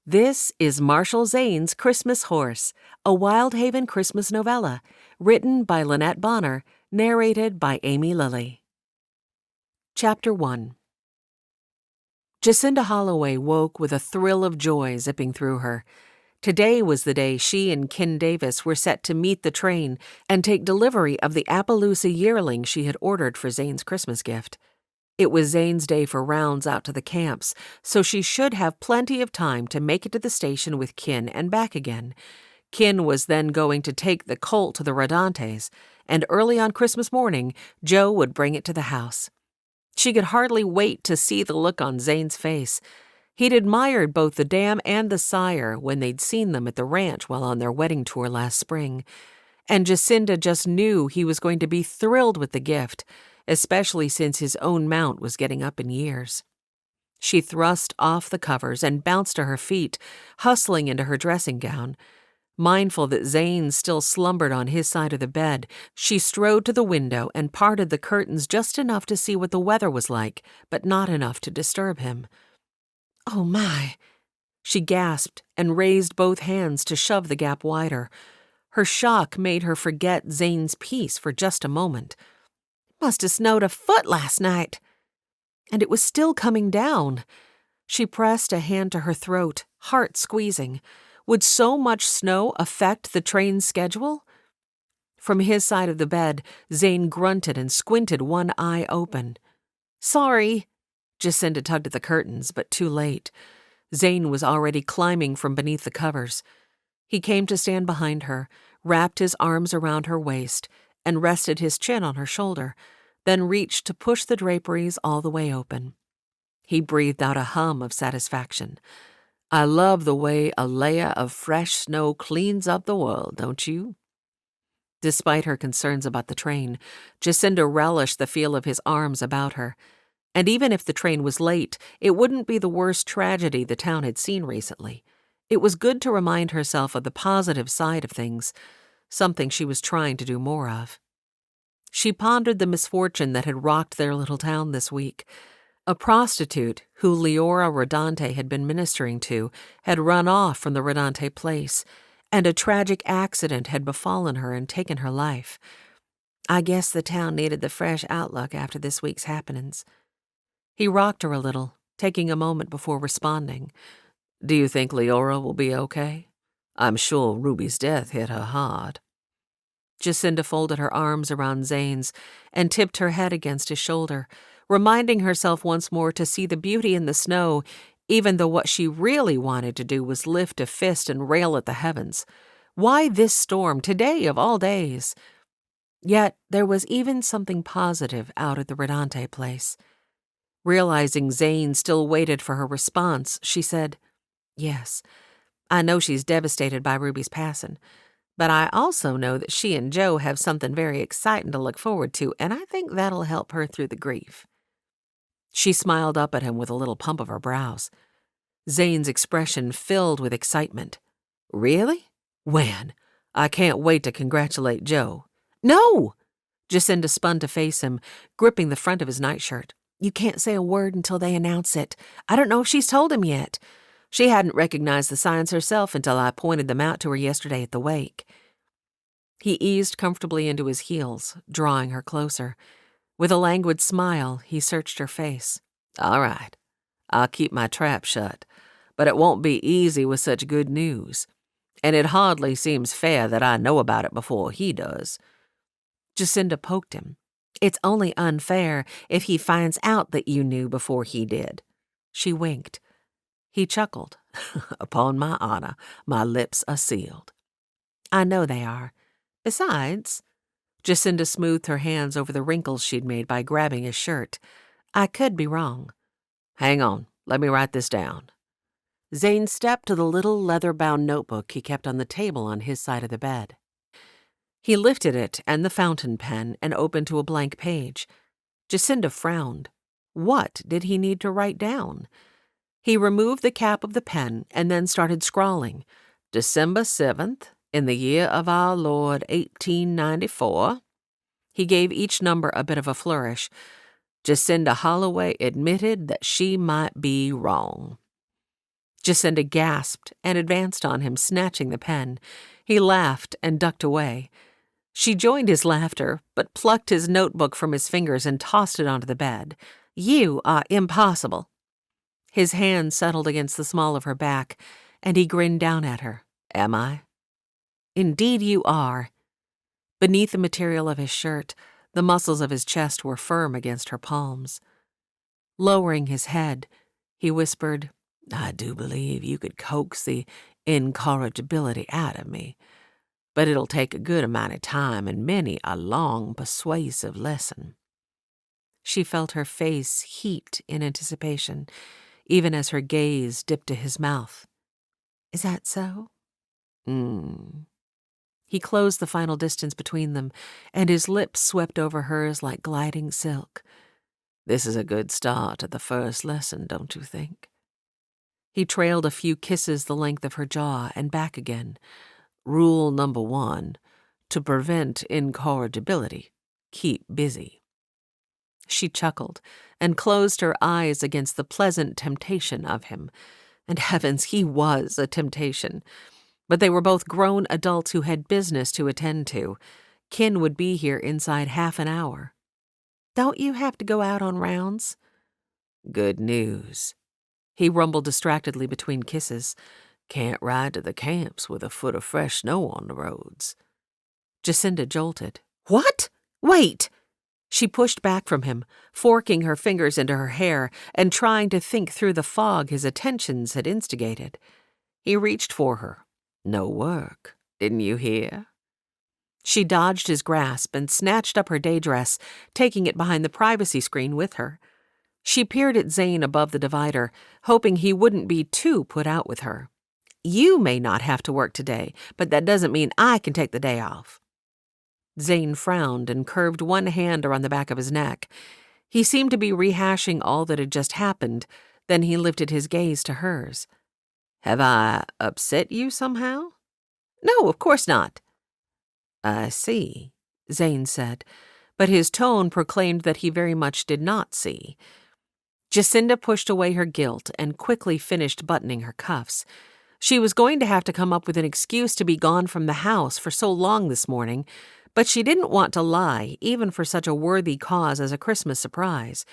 This is Marshal Zane's Christmas Horse, a Wyldhaven Christmas novella, written by Lynnette Bonner, narrated by Amy Lilly. Chapter 1. Jacinda Holloway woke with a thrill of joy zipping through her. Today was the day she and Ken Davis were set to meet the train and take delivery of the Appaloosa yearling she had ordered for Zane's Christmas gift. It was Zane's day for rounds out to the camps, so she should have plenty of time to make it to the station with Ken and back again. Ken was then going to take the colt to the Rodantes, and early on Christmas morning, Joe would bring it to the house. She could hardly wait to see the look on Zane's face. He'd admired both the dam and the sire when they'd seen them at the ranch while on their wedding tour last spring. And Jacinda just knew he was going to be thrilled with the gift, especially since his own mount was getting up in years. She thrust off the covers and bounced to her feet, hustling into her dressing gown. Mindful that Zane still slumbered on his side of the bed, she strode to the window and parted the curtains just enough to see what the weather was like, but not enough to disturb him. "Oh, my!" She gasped and raised both hands to shove the gap wider. Her shock made her forget Zane's peace for just a moment. "Must have snowed a foot last night." And it was still coming down. She pressed a hand to her throat, heart squeezing. Would so much snow affect the train's schedule? From his side of the bed, Zane grunted and squinted one eye open. "Sorry." Jacinda tugged at the curtains, but too late. Zane was already climbing from beneath the covers. He came to stand behind her, wrapped his arms around her waist, and rested his chin on her shoulder, then reached to push the draperies all the way open. He breathed out a hum of satisfaction. "I love the way a layer of fresh snow cleans up the world, don't you?" Despite her concerns about the train, Jacinda relished the feel of his arms about her. And even if the train was late, it wouldn't be the worst tragedy the town had seen recently. It was good to remind herself of the positive side of things, something she was trying to do more of. She pondered the misfortune that had rocked their little town this week. A prostitute, who Leora Rodante had been ministering to, had run off from the Rodante place, and a tragic accident had befallen her and taken her life. "I guess the town needed the fresh outlook after this week's happenings." He rocked her a little, taking a moment before responding. "Do you think Leora will be okay? I'm sure Ruby's death hit her hard." Jacinda folded her arms around Zane's and tipped her head against his shoulder, reminding herself once more to see the beauty in the snow, even though what she really wanted to do was lift a fist and rail at the heavens. Why this storm, today of all days? Yet there was even something positive out at the Rodante place. Realizing Zane still waited for her response, she said, "Yes, I know she's devastated by Ruby's passing. But I also know that she and Joe have something very exciting to look forward to, and I think that'll help her through the grief." She smiled up at him with a little pump of her brows. Zane's expression filled with excitement. "Really? When? I can't wait to congratulate Joe." "No!" Jacinda spun to face him, gripping the front of his nightshirt. "You can't say a word until they announce it. I don't know if she's told him yet. She hadn't recognized the signs herself until I pointed them out to her yesterday at the wake." He eased comfortably into his heels, drawing her closer. With a languid smile, he searched her face. "All right, I'll keep my trap shut, but it won't be easy with such good news. And it hardly seems fair that I know about it before he does." Jacinda poked him. "It's only unfair if he finds out that you knew before he did." She winked. He chuckled. "Upon my honor, my lips are sealed." "I know they are. Besides," Jacinda smoothed her hands over the wrinkles she'd made by grabbing his shirt, "I could be wrong." "Hang on, let me write this down." Zane stepped to the little leather-bound notebook he kept on the table on his side of the bed. He lifted it and the fountain pen and opened to a blank page. Jacinda frowned. What did he need to write down? He removed the cap of the pen and then started scrawling. "December 7th, in the year of our Lord 1894. He gave each number a bit of a flourish. Jacinda Holloway admitted that she might be wrong. Jacinda gasped and advanced on him, snatching the pen. He laughed and ducked away. She joined his laughter, but plucked his notebook from his fingers and tossed it onto the bed. "You are impossible." His hand settled against the small of her back, and he grinned down at her. "Am I?" "Indeed you are." Beneath the material of his shirt, the muscles of his chest were firm against her palms. Lowering his head, he whispered, "I do believe you could coax the incorrigibility out of me, but it'll take a good amount of time and many a long, persuasive lesson." She felt her face heat in anticipation, even as her gaze dipped to his mouth. "Is that so?" He closed the final distance between them, and his lips swept over hers like gliding silk. "This is a good start to the first lesson, don't you think?" He trailed a few kisses the length of her jaw and back again. "Rule number 1, to prevent incorrigibility, keep busy." She chuckled and closed her eyes against the pleasant temptation of him. And heavens, he was a temptation. But they were both grown adults who had business to attend to. Kin would be here inside half an hour. "Don't you have to go out on rounds?" "Good news." He rumbled distractedly between kisses. "Can't ride to the camps with a foot of fresh snow on the roads." Jacinda jolted. "What? Wait!" She pushed back from him, forking her fingers into her hair and trying to think through the fog his attentions had instigated. He reached for her. "No work, didn't you hear?" She dodged his grasp and snatched up her day dress, taking it behind the privacy screen with her. She peered at Zane above the divider, hoping he wouldn't be too put out with her. "You may not have to work today, but that doesn't mean I can take the day off." Zane frowned and curved one hand around the back of his neck. He seemed to be rehashing all that had just happened, then he lifted his gaze to hers. "Have I upset you somehow?" "No, of course not." "I see," Zane said, but his tone proclaimed that he very much did not see. Jacinda pushed away her guilt and quickly finished buttoning her cuffs. She was going to have to come up with an excuse to be gone from the house for so long this morning, but she didn't want to lie, even for such a worthy cause as a Christmas surprise.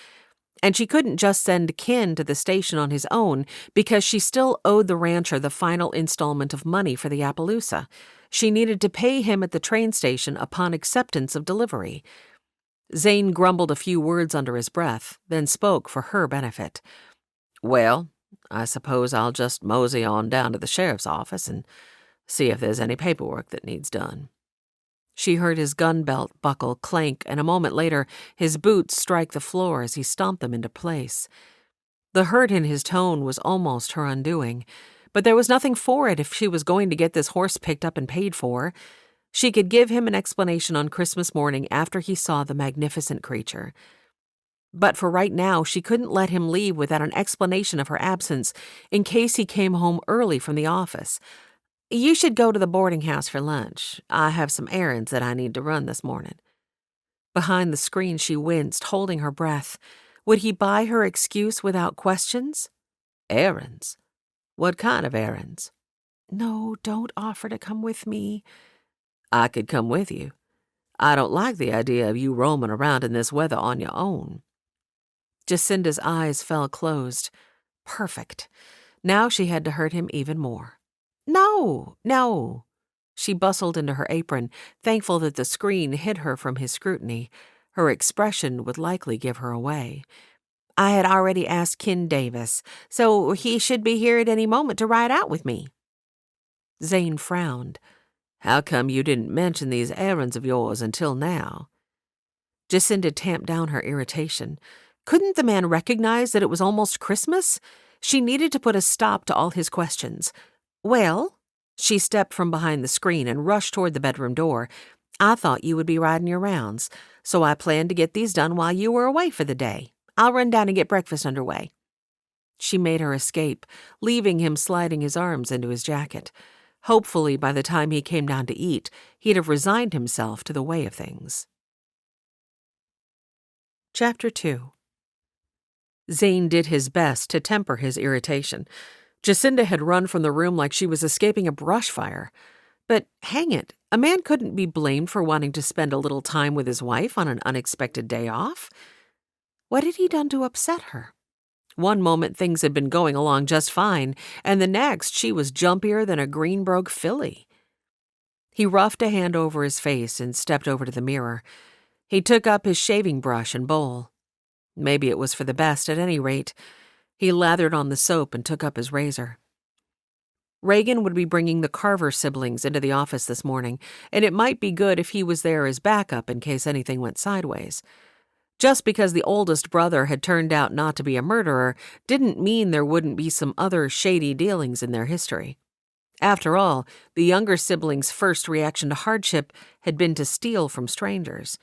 And she couldn't just send Kin to the station on his own because she still owed the rancher the final installment of money for the Appaloosa. She needed to pay him at the train station upon acceptance of delivery. Zane grumbled a few words under his breath, then spoke for her benefit. "Well, I suppose I'll just mosey on down to the sheriff's office and see if there's any paperwork that needs done." She heard his gun belt buckle clank, and a moment later his boots strike the floor as he stomped them into place. The hurt in his tone was almost her undoing, but there was nothing for it if she was going to get this horse picked up and paid for. She could give him an explanation on Christmas morning after he saw the magnificent creature. But for right now, she couldn't let him leave without an explanation of her absence in case he came home early from the office. "You should go to the boarding house for lunch. I have some errands that I need to run this morning." Behind the screen, she winced, holding her breath. Would he buy her excuse without questions? "Errands? What kind of errands?" "No, don't offer to come with me." "I could come with you. I don't like the idea of you roaming around in this weather on your own." Jacinda's eyes fell closed. Perfect. Now she had to hurt him even more. "No, no." She bustled into her apron, thankful that the screen hid her from his scrutiny. Her expression would likely give her away. "I had already asked Kin Davis, so he should be here at any moment to ride out with me." Zane frowned. "How come you didn't mention these errands of yours until now?" Jacinda tamped down her irritation. Couldn't the man recognize that it was almost Christmas? She needed to put a stop to all his questions. "Well," she stepped from behind the screen and rushed toward the bedroom door. "I thought you would be riding your rounds, so I planned to get these done while you were away for the day. I'll run down and get breakfast underway." She made her escape, leaving him sliding his arms into his jacket. Hopefully, by the time he came down to eat, he'd have resigned himself to the way of things. Chapter 2. Zane did his best to temper his irritation. Jacinda had run from the room like she was escaping a brush fire. But hang it, a man couldn't be blamed for wanting to spend a little time with his wife on an unexpected day off. What had he done to upset her? One moment things had been going along just fine, and the next she was jumpier than a Greenbroke filly. He roughed a hand over his face and stepped over to the mirror. He took up his shaving brush and bowl. Maybe it was for the best at any rate. He lathered on the soap and took up his razor. Reagan would be bringing the Carver siblings into the office this morning, and it might be good if he was there as backup in case anything went sideways. Just because the oldest brother had turned out not to be a murderer didn't mean there wouldn't be some other shady dealings in their history. After all, the younger siblings' first reaction to hardship had been to steal from strangers.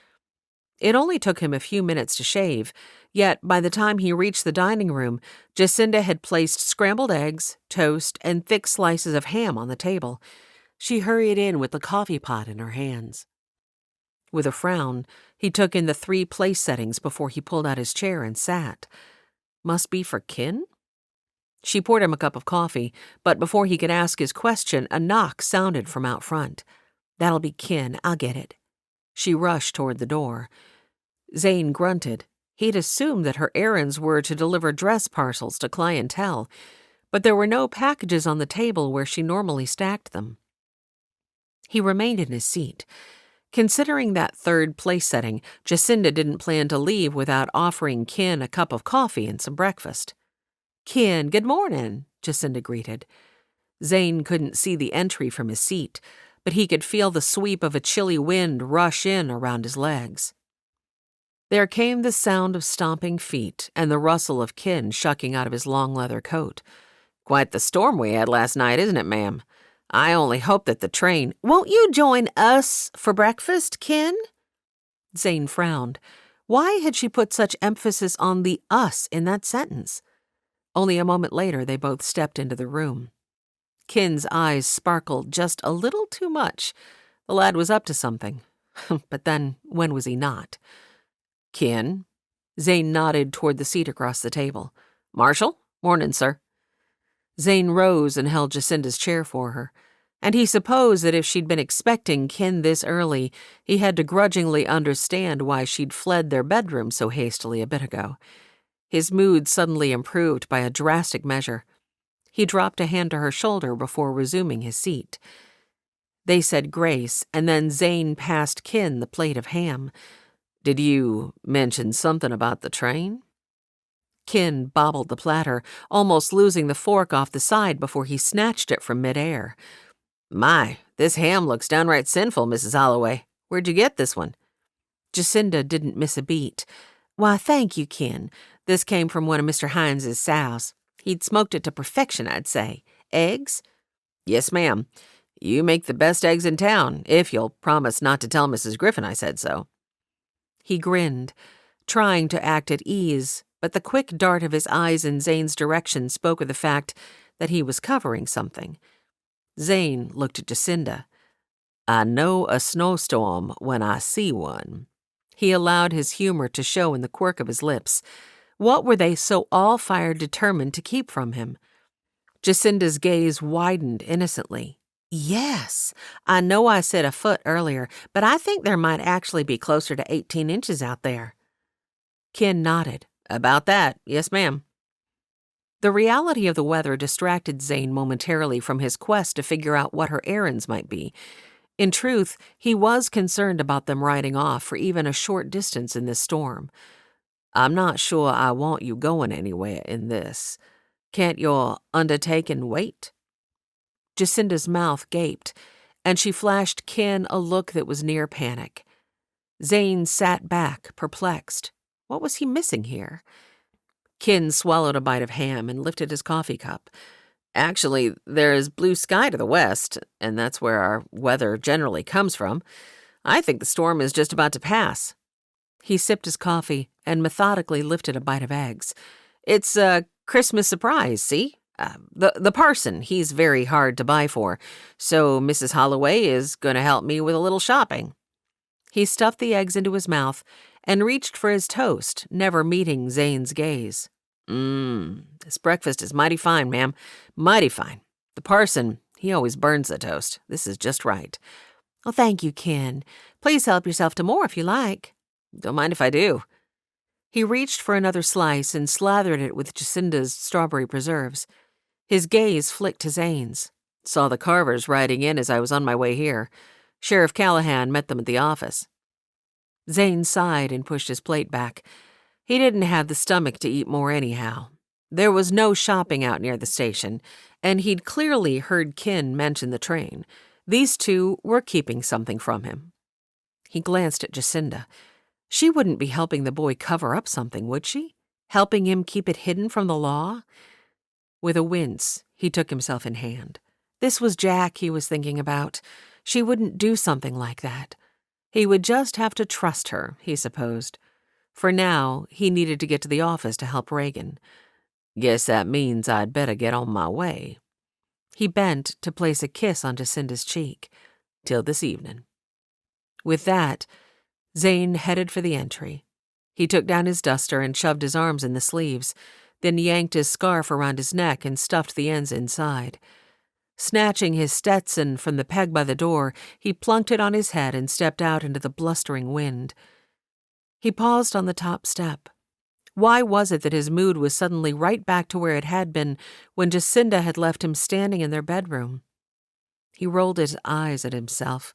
It only took him a few minutes to shave, yet by the time he reached the dining room, Jacinda had placed scrambled eggs, toast, and thick slices of ham on the table. She hurried in with the coffee pot in her hands. With a frown, he took in the 3 place settings before he pulled out his chair and sat. Must be for Kin? She poured him a cup of coffee, but before he could ask his question, a knock sounded from out front. "That'll be Kin, I'll get it." She rushed toward the door. Zane grunted. He'd assumed that her errands were to deliver dress parcels to clientele, but there were no packages on the table where she normally stacked them. He remained in his seat. Considering that 3rd place setting, Jacinda didn't plan to leave without offering Kin a cup of coffee and some breakfast. "Kin, good morning," Jacinda greeted. Zane couldn't see the entry from his seat, but he could feel the sweep of a chilly wind rush in around his legs. There came the sound of stomping feet and the rustle of Kin shucking out of his long leather coat. "Quite the storm we had last night, isn't it, ma'am? I only hope that the train—" "Won't you join us for breakfast, Kin?" Zane frowned. Why had she put such emphasis on the us in that sentence? Only a moment later, they both stepped into the room. Kin's eyes sparkled just a little too much. The lad was up to something. But then, when was he not? "Kin?" Zane nodded toward the seat across the table. "Marshal? Morning, sir." Zane rose and held Jacinda's chair for her, and he supposed that if she'd been expecting Kin this early, he had to grudgingly understand why she'd fled their bedroom so hastily a bit ago. His mood suddenly improved by a drastic measure. He dropped a hand to her shoulder before resuming his seat. They said grace, and then Zane passed Kin the plate of ham. "Did you mention something about the train?" Kin bobbled the platter, almost losing the fork off the side before he snatched it from midair. "My, this ham looks downright sinful, Mrs. Holloway. Where'd you get this one?" Jacinda didn't miss a beat. "Why, thank you, Kin. This came from one of Mr. Hines's sows. He'd smoked it to perfection, I'd say. Eggs?" "Yes, ma'am. You make the best eggs in town, if you'll promise not to tell Mrs. Griffin I said so." He grinned, trying to act at ease, but the quick dart of his eyes in Zane's direction spoke of the fact that he was covering something. Zane looked at Jacinda. "I know a snowstorm when I see one." He allowed his humor to show in the quirk of his lips. What were they so all-fired determined to keep from him? Jacinda's gaze widened innocently. "Yes, I know I said a foot earlier, but I think there might actually be closer to 18 inches out there." Kin nodded. "About that, yes, ma'am." The reality of the weather distracted Zane momentarily from his quest to figure out what her errands might be. In truth, he was concerned about them riding off for even a short distance in this storm. "I'm not sure I want you going anywhere in this. Can't your undertaking wait?" Jacinda's mouth gaped, and she flashed Kin a look that was near panic. Zane sat back, perplexed. What was he missing here? Kin swallowed a bite of ham and lifted his coffee cup. "Actually, there's blue sky to the west, and that's where our weather generally comes from. I think the storm is just about to pass." He sipped his coffee and methodically lifted a bite of eggs. "It's a Christmas surprise, see? The parson, he's very hard to buy for, so Mrs. Holloway is going to help me with a little shopping." He stuffed the eggs into his mouth and reached for his toast, never meeting Zane's gaze. This breakfast is mighty fine, ma'am. Mighty fine. The parson, he always burns the toast. This is just right. Well, thank you, Ken. Please help yourself to more if you like. Don't mind if I do. He reached for another slice and slathered it with Jacinda's strawberry preserves. His gaze flicked to Zane's. Saw the Carvers riding in as I was on my way here. Sheriff Callahan met them at the office. Zane sighed and pushed his plate back. He didn't have the stomach to eat more anyhow. There was no shopping out near the station, and he'd clearly heard Ken mention the train. These two were keeping something from him. He glanced at Jacinda. She wouldn't be helping the boy cover up something, would she? Helping him keep it hidden from the law? With a wince, he took himself in hand. This was Jack he was thinking about. She wouldn't do something like that. He would just have to trust her, he supposed. For now, he needed to get to the office to help Reagan. Guess that means I'd better get on my way. He bent to place a kiss on Jacinda's cheek. Till this evening. With that, Zane headed for the entry. He took down his duster and shoved his arms in the sleeves, then yanked his scarf around his neck and stuffed the ends inside. Snatching his Stetson from the peg by the door, he plunked it on his head and stepped out into the blustering wind. He paused on the top step. Why was it that his mood was suddenly right back to where it had been when Jacinda had left him standing in their bedroom? He rolled his eyes at himself.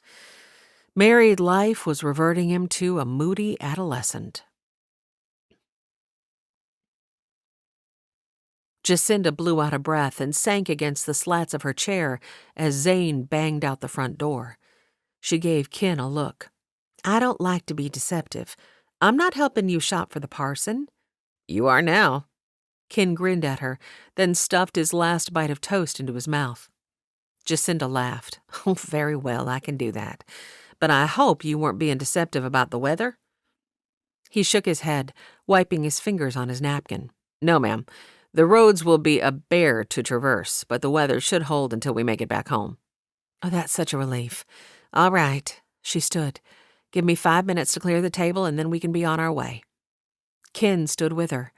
Married life was reverting him to a moody adolescent. Jacinda blew out a breath and sank against the slats of her chair as Zane banged out the front door. She gave Ken a look. I don't like to be deceptive. I'm not helping you shop for the parson. You are now. Ken grinned at her, then stuffed his last bite of toast into his mouth. Jacinda laughed. Oh, very well, I can do that. But I hope you weren't being deceptive about the weather? He shook his head, wiping his fingers on his napkin. No, ma'am. The roads will be a bear to traverse, but the weather should hold until we make it back home. Oh, that's such a relief. All right. She stood. Give me 5 minutes to clear the table, and then we can be on our way. Ken stood with her.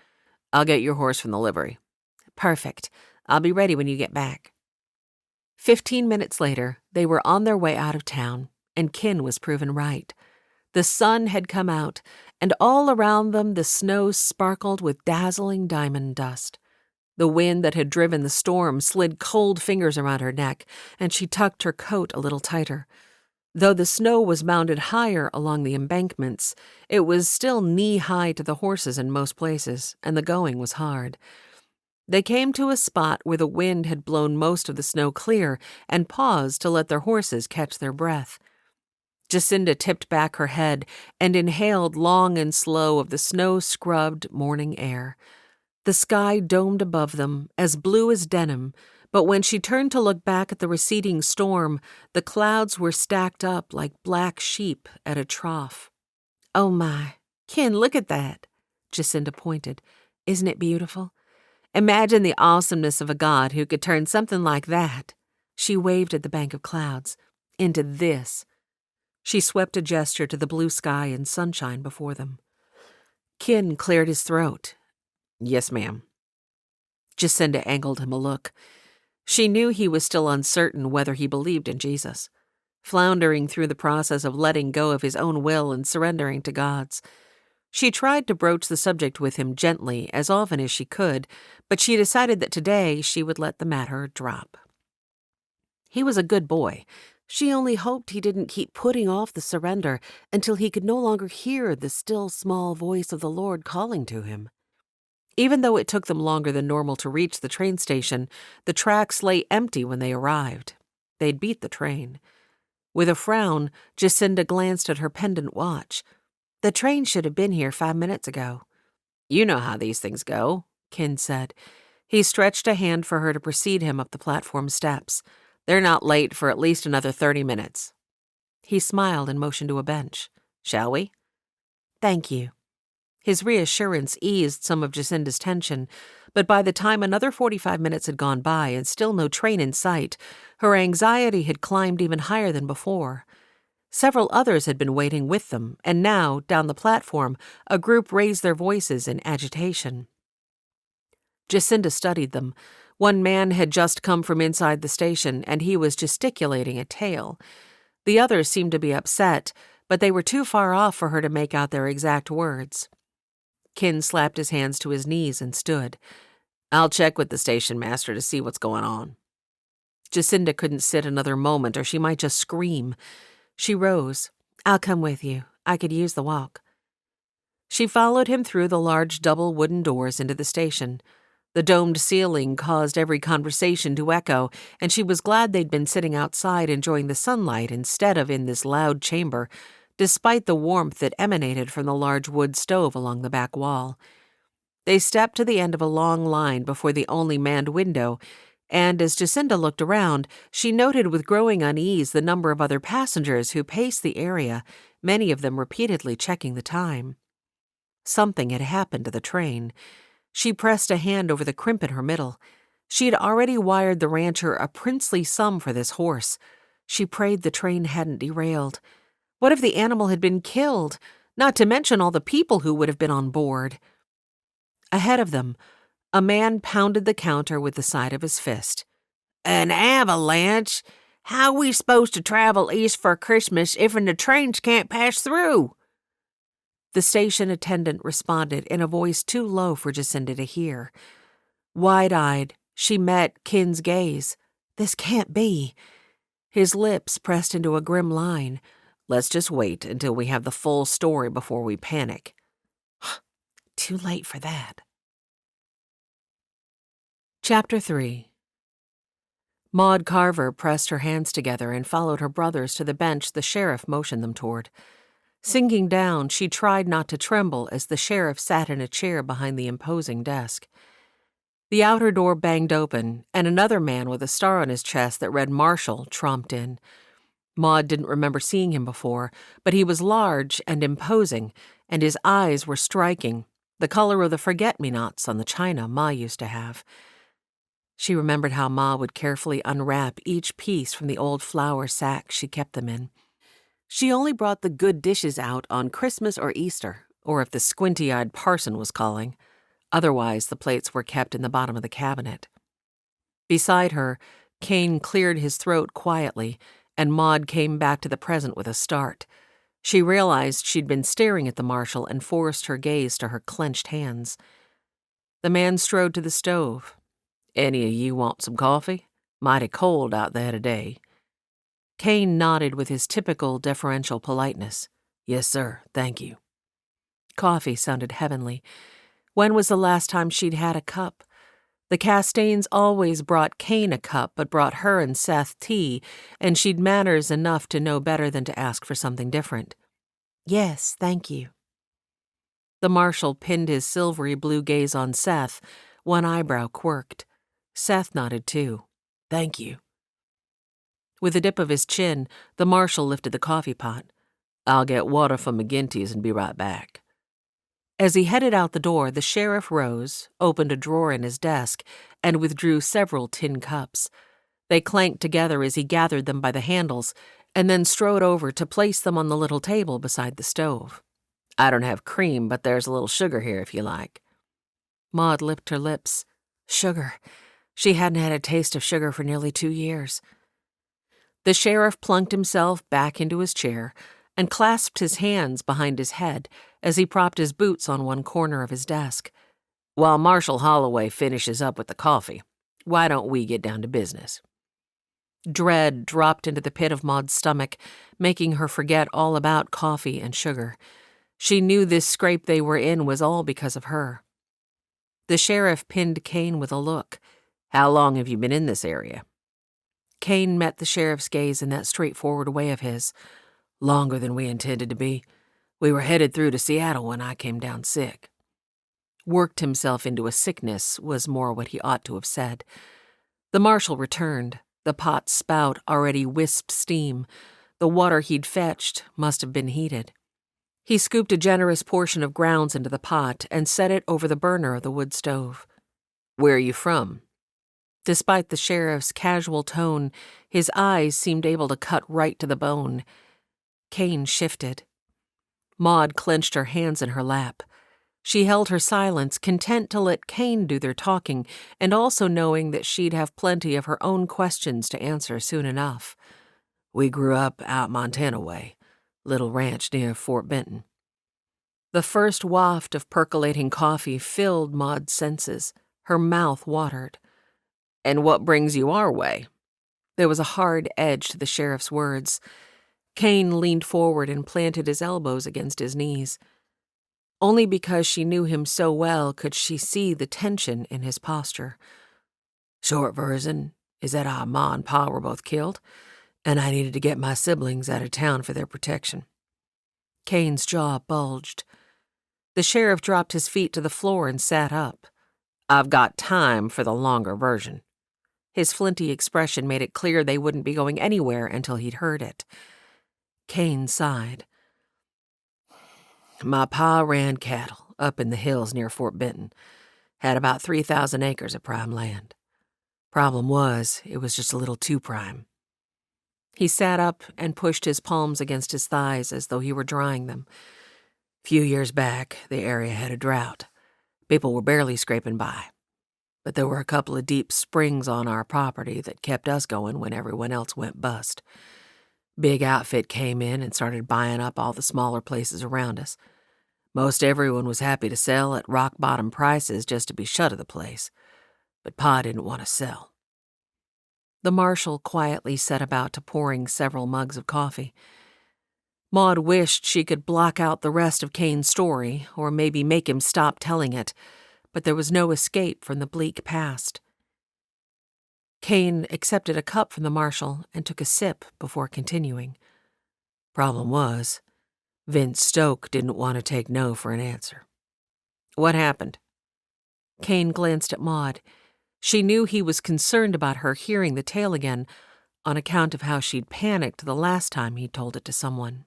I'll get your horse from the livery. Perfect. I'll be ready when you get back. 15 minutes later, they were on their way out of town, and Ken was proven right. The sun had come out, and all around them the snow sparkled with dazzling diamond dust. The wind that had driven the storm slid cold fingers around her neck, and she tucked her coat a little tighter. Though the snow was mounded higher along the embankments, it was still knee-high to the horses in most places, and the going was hard. They came to a spot where the wind had blown most of the snow clear and paused to let their horses catch their breath. Jacinda tipped back her head and inhaled long and slow of the snow-scrubbed morning air. The sky domed above them, as blue as denim, but when she turned to look back at the receding storm, the clouds were stacked up like black sheep at a trough. Oh my, Ken, look at that, Jacinda pointed. Isn't it beautiful? Imagine the awesomeness of a God who could turn something like that, she waved at the bank of clouds, into this. She swept a gesture to the blue sky and sunshine before them. Ken cleared his throat. Yes, ma'am. Jacinda angled him a look. She knew he was still uncertain whether he believed in Jesus, floundering through the process of letting go of his own will and surrendering to God's. She tried to broach the subject with him gently as often as she could, but she decided that today she would let the matter drop. He was a good boy. She only hoped he didn't keep putting off the surrender until he could no longer hear the still small voice of the Lord calling to him. Even though it took them longer than normal to reach the train station, the tracks lay empty when they arrived. They'd beat the train. With a frown, Jacinda glanced at her pendant watch. The train should have been here 5 minutes ago. You know how these things go, Ken said. He stretched a hand for her to precede him up the platform steps. They're not late for at least another 30 minutes. He smiled and motioned to a bench. Shall we? Thank you. His reassurance eased some of Jacinda's tension, but by the time another 45 minutes had gone by and still no train in sight, her anxiety had climbed even higher than before. Several others had been waiting with them, and now, down the platform, a group raised their voices in agitation. Jacinda studied them. One man had just come from inside the station, and he was gesticulating a tale. The others seemed to be upset, but they were too far off for her to make out their exact words. Kin slapped his hands to his knees and stood. "I'll check with the station master to see what's going on." Jacinda couldn't sit another moment or she might just scream. She rose. "I'll come with you. I could use the walk." She followed him through the large double wooden doors into the station. The domed ceiling caused every conversation to echo, and she was glad they'd been sitting outside enjoying the sunlight instead of in this loud chamber, despite the warmth that emanated from the large wood stove along the back wall. They stepped to the end of a long line before the only manned window, and as Jacinda looked around, she noted with growing unease the number of other passengers who paced the area, many of them repeatedly checking the time. Something had happened to the train. She pressed a hand over the crimp in her middle. She had already wired the rancher a princely sum for this horse. She prayed the train hadn't derailed. What if the animal had been killed, not to mention all the people who would have been on board? Ahead of them, a man pounded the counter with the side of his fist. "An avalanche? How we supposed to travel east for Christmas if the trains can't pass through?" The station attendant responded in a voice too low for Jacinda to hear. Wide-eyed, she met Kin's gaze. This can't be. His lips pressed into a grim line. "Let's just wait until we have the full story before we panic." Too late for that. Chapter 3. Maud Carver pressed her hands together and followed her brothers to the bench the sheriff motioned them toward. Sinking down, she tried not to tremble as the sheriff sat in a chair behind the imposing desk. The outer door banged open, and another man with a star on his chest that read Marshal tromped in. Maud didn't remember seeing him before, but he was large and imposing, and his eyes were striking, the color of the forget-me-nots on the china Ma used to have. She remembered how Ma would carefully unwrap each piece from the old flour sack she kept them in. She only brought the good dishes out on Christmas or Easter, or if the squinty-eyed parson was calling. Otherwise, the plates were kept in the bottom of the cabinet. Beside her, Kane cleared his throat quietly, and Maud came back to the present with a start. She realized she'd been staring at the marshal and forced her gaze to her clenched hands. The man strode to the stove. "Any of you want some coffee? Mighty cold out there today." Kane nodded with his typical deferential politeness. "Yes, sir, thank you." Coffee sounded heavenly. When was the last time she'd had a cup? The Castains always brought Kane a cup, but brought her and Seth tea, and she'd manners enough to know better than to ask for something different. "Yes, thank you." The marshal pinned his silvery blue gaze on Seth, one eyebrow quirked. Seth nodded too. "Thank you." With a dip of his chin, the marshal lifted the coffee pot. "I'll get water from McGinty's and be right back." As he headed out the door, the sheriff rose, opened a drawer in his desk, and withdrew several tin cups. They clanked together as he gathered them by the handles, and then strode over to place them on the little table beside the stove. "I don't have cream, but there's a little sugar here if you like." Maud licked her lips. Sugar. She hadn't had a taste of sugar for nearly 2 years. The sheriff plunked himself back into his chair and clasped his hands behind his head as he propped his boots on one corner of his desk. "While Marshal Holloway finishes up with the coffee, why don't we get down to business?" Dread dropped into the pit of Maud's stomach, making her forget all about coffee and sugar. She knew this scrape they were in was all because of her. The sheriff pinned Kane with a look. "How long have you been in this area?" Kane met the sheriff's gaze in that straightforward way of his. "Longer than we intended to be. We were headed through to Seattle when I came down sick." Worked himself into a sickness was more what he ought to have said. The marshal returned. The pot's spout already wisped steam. The water he'd fetched must have been heated. He scooped a generous portion of grounds into the pot and set it over the burner of the wood stove. "Where are you from?" Despite the sheriff's casual tone, his eyes seemed able to cut right to the bone. Kane shifted. Maud clenched her hands in her lap. She held her silence, content to let Kane do their talking, and also knowing that she'd have plenty of her own questions to answer soon enough. We grew up out Montana way, little ranch near Fort Benton. The first waft of percolating coffee filled Maud's senses. Her mouth watered. And what brings you our way? There was a hard edge to the sheriff's words. Kane leaned forward and planted his elbows against his knees. Only because she knew him so well could she see the tension in his posture. Short version is that our ma and pa were both killed, and I needed to get my siblings out of town for their protection. Kane's jaw bulged. The sheriff dropped his feet to the floor and sat up. I've got time for the longer version. His flinty expression made it clear they wouldn't be going anywhere until he'd heard it. Kane sighed. My pa ran cattle up in the hills near Fort Benton. Had about 3,000 acres of prime land. Problem was, it was just a little too prime. He sat up and pushed his palms against his thighs as though he were drying them. Few years back, the area had a drought. People were barely scraping by. But there were a couple of deep springs on our property that kept us going when everyone else went bust. Big outfit came in and started buying up all the smaller places around us. Most everyone was happy to sell at rock-bottom prices just to be shut of the place. But Pa didn't want to sell. The Marshal quietly set about to pouring several mugs of coffee. Maud wished she could block out the rest of Kane's story, or maybe make him stop telling it, but there was no escape from the bleak past. Kane accepted a cup from the Marshal and took a sip before continuing. Problem was, Vince Stoke didn't want to take no for an answer. What happened? Kane glanced at Maud. She knew he was concerned about her hearing the tale again on account of how she'd panicked the last time he told it to someone.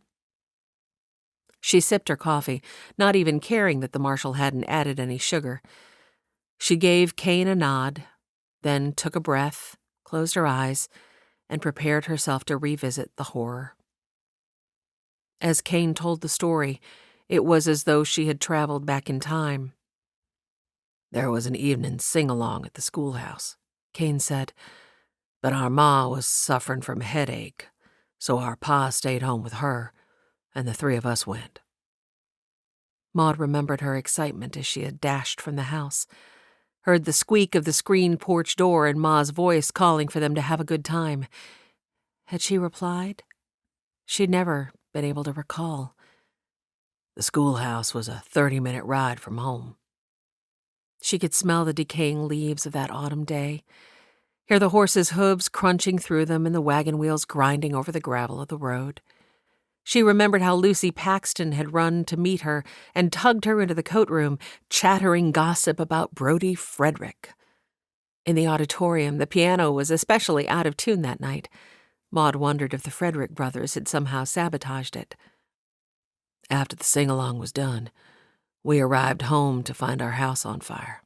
She sipped her coffee, not even caring that the Marshal hadn't added any sugar. She gave Kane a nod, then took a breath, closed her eyes, and prepared herself to revisit the horror. As Kane told the story, it was as though she had traveled back in time. There was an evening sing-along at the schoolhouse, Kane said, but our ma was suffering from a headache, so our pa stayed home with her, and the three of us went. Maud remembered her excitement as she had dashed from the house, heard the squeak of the screened porch door and Ma's voice calling for them to have a good time. Had she replied? She'd never been able to recall. The schoolhouse was a 30-minute ride from home. She could smell the decaying leaves of that autumn day, hear the horses' hooves crunching through them and the wagon wheels grinding over the gravel of the road. She remembered how Lucy Paxton had run to meet her and tugged her into the coat room, chattering gossip about Brodie Frederick. In the auditorium, the piano was especially out of tune that night. Maud wondered if the Frederick brothers had somehow sabotaged it. After the sing-along was done, we arrived home to find our house on fire.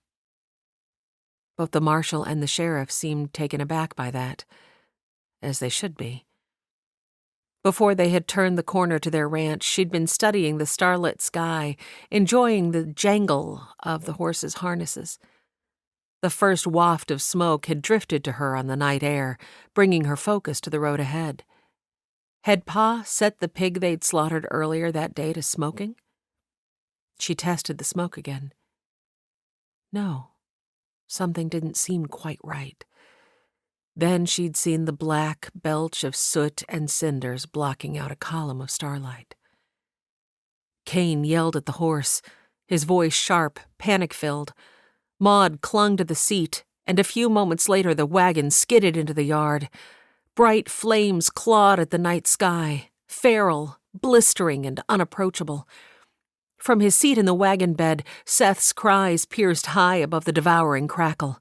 Both the Marshal and the sheriff seemed taken aback by that, as they should be. Before they had turned the corner to their ranch, she'd been studying the starlit sky, enjoying the jangle of the horses' harnesses. The first waft of smoke had drifted to her on the night air, bringing her focus to the road ahead. Had Pa set the pig they'd slaughtered earlier that day to smoking? She tested the smoke again. No, something didn't seem quite right. Then she'd seen the black belch of soot and cinders blocking out a column of starlight. Kane yelled at the horse, his voice sharp, panic-filled. Maud clung to the seat, and a few moments later the wagon skidded into the yard. Bright flames clawed at the night sky, feral, blistering, and unapproachable. From his seat in the wagon bed, Seth's cries pierced high above the devouring crackle.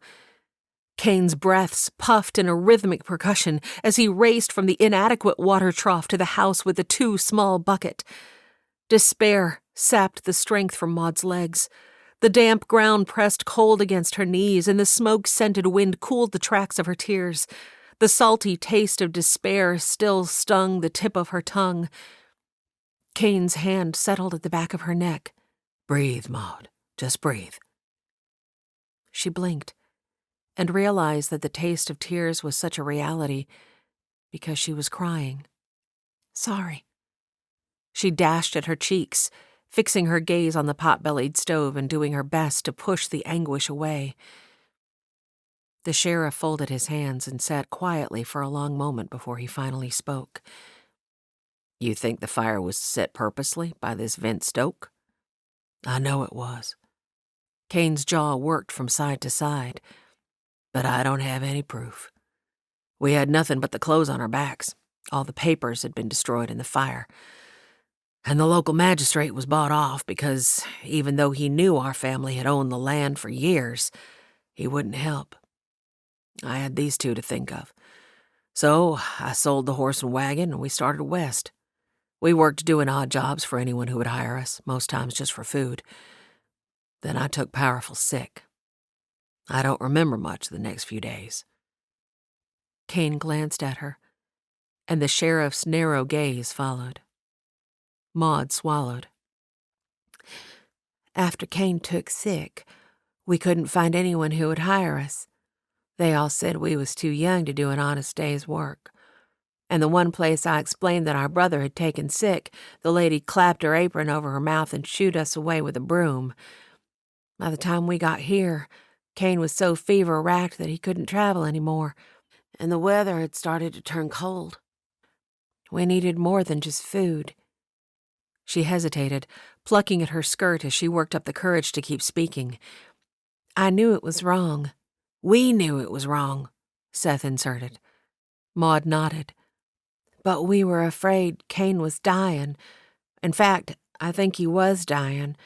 Kane's breaths puffed in a rhythmic percussion as he raced from the inadequate water trough to the house with the too small bucket. Despair sapped the strength from Maud's legs. The damp ground pressed cold against her knees, and the smoke-scented wind cooled the tracks of her tears. The salty taste of despair still stung the tip of her tongue. Kane's hand settled at the back of her neck. Breathe, Maud. Just breathe." She blinked and realized that the taste of tears was such a reality because she was crying. "Sorry." She dashed at her cheeks, fixing her gaze on the pot-bellied stove and doing her best to push the anguish away. The sheriff folded his hands and sat quietly for a long moment before he finally spoke. "You think the fire was set purposely by this Vince Stoke?" "I know it was." Kane's jaw worked from side to side. "But I don't have any proof. We had nothing but the clothes on our backs. All the papers had been destroyed in the fire. And the local magistrate was bought off because, even though he knew our family had owned the land for years, he wouldn't help. I had these two to think of. So I sold the horse and wagon and we started west. We worked doing odd jobs for anyone who would hire us, most times just for food. Then I took powerful sick. I don't remember much the next few days." Kane glanced at her, and the sheriff's narrow gaze followed. Maud swallowed. "After Kane took sick, we couldn't find anyone who would hire us. They all said we was too young to do an honest day's work. And the one place I explained that our brother had taken sick, the lady clapped her apron over her mouth and shooed us away with a broom. By the time we got here, Kane was so fever-racked that he couldn't travel anymore, and the weather had started to turn cold. We needed more than just food." She hesitated, plucking at her skirt as she worked up the courage to keep speaking. "I knew it was wrong." "We knew it was wrong," Seth inserted. Maud nodded. "But we were afraid Kane was dying. In fact, I think he was dying.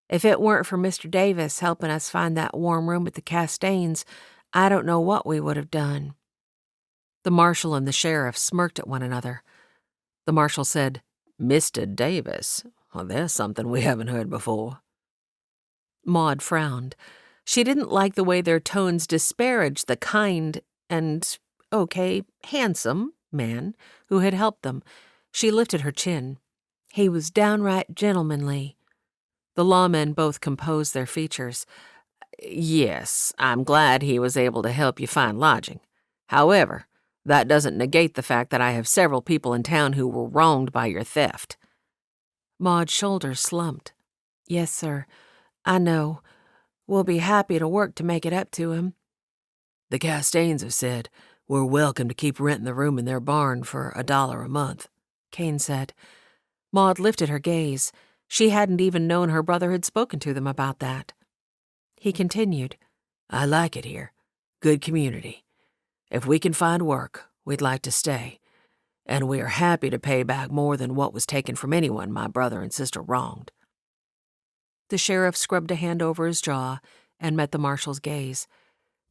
If it weren't for Mr. Davis helping us find that warm room at the Castains, I don't know what we would have done." The marshal and the sheriff smirked at one another. The marshal said, "Mr. Davis? Well, there's something we haven't heard before." Maud frowned. She didn't like the way their tones disparaged the kind and, handsome man who had helped them. She lifted her chin. "He was downright gentlemanly." The lawmen both composed their features. "Yes, I'm glad he was able to help you find lodging. However, that doesn't negate the fact that I have several people in town who were wronged by your theft." Maud's shoulders slumped. "Yes, sir. I know. We'll be happy to work to make it up to him." "The Castains have said we're welcome to keep renting the room in their barn for $1 a month," Kane said. Maud lifted her gaze. She hadn't even known her brother had spoken to them about that. He continued, "I like it here. Good community. If we can find work, we'd like to stay. And we are happy to pay back more than what was taken from anyone my brother and sister wronged." The sheriff scrubbed a hand over his jaw and met the marshal's gaze.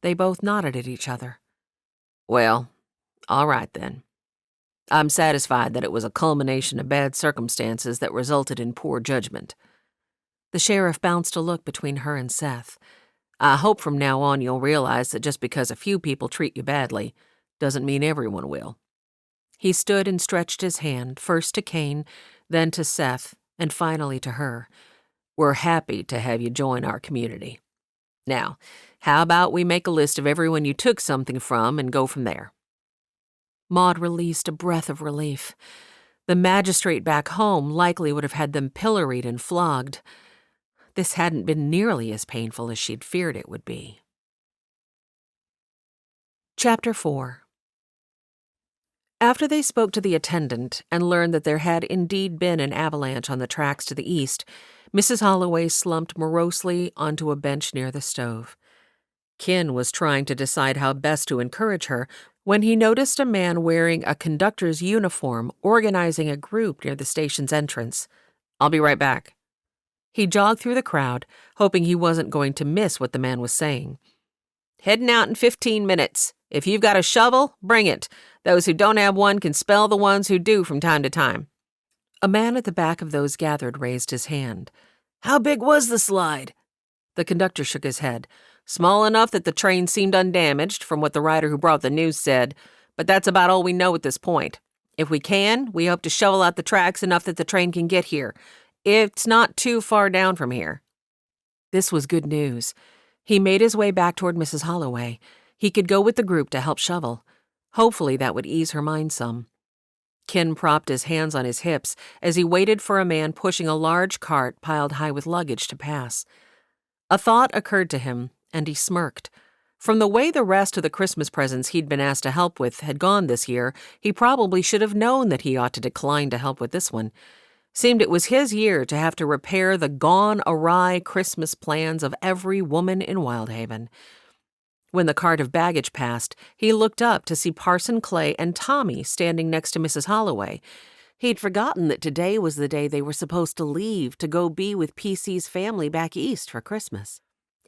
They both nodded at each other. "Well, all right then. I'm satisfied that it was a culmination of bad circumstances that resulted in poor judgment." The sheriff bounced a look between her and Seth. "I hope from now on you'll realize that just because a few people treat you badly doesn't mean everyone will." He stood and stretched his hand, first to Kane, then to Seth, and finally to her. "We're happy to have you join our community. Now, how about we make a list of everyone you took something from and go from there?" Maud released a breath of relief. The magistrate back home likely would have had them pilloried and flogged. This hadn't been nearly as painful as she'd feared it would be. Chapter 4. After they spoke to the attendant and learned that there had indeed been an avalanche on the tracks to the east, Mrs. Holloway slumped morosely onto a bench near the stove. Ken was trying to decide how best to encourage her when he noticed a man wearing a conductor's uniform organizing a group near the station's entrance. "I'll be right back." He jogged through the crowd, hoping he wasn't going to miss what the man was saying. "Heading out in 15 minutes. If you've got a shovel, bring it. Those who don't have one can spell the ones who do from time to time." A man at the back of those gathered raised his hand. "How big was the slide?" The conductor shook his head. "Small enough that the train seemed undamaged, from what the writer who brought the news said, but that's about all we know at this point. If we can, we hope to shovel out the tracks enough that the train can get here. It's not too far down from here." This was good news. He made his way back toward Mrs. Holloway. He could go with the group to help shovel. Hopefully that would ease her mind some. Ken propped his hands on his hips as he waited for a man pushing a large cart piled high with luggage to pass. A thought occurred to him, and he smirked. From the way the rest of the Christmas presents he'd been asked to help with had gone this year, he probably should have known that he ought to decline to help with this one. Seemed it was his year to have to repair the gone-awry Christmas plans of every woman in Wyldhaven. When the cart of baggage passed, he looked up to see Parson Clay and Tommy standing next to Mrs. Holloway. He'd forgotten that today was the day they were supposed to leave to go be with PC's family back east for Christmas.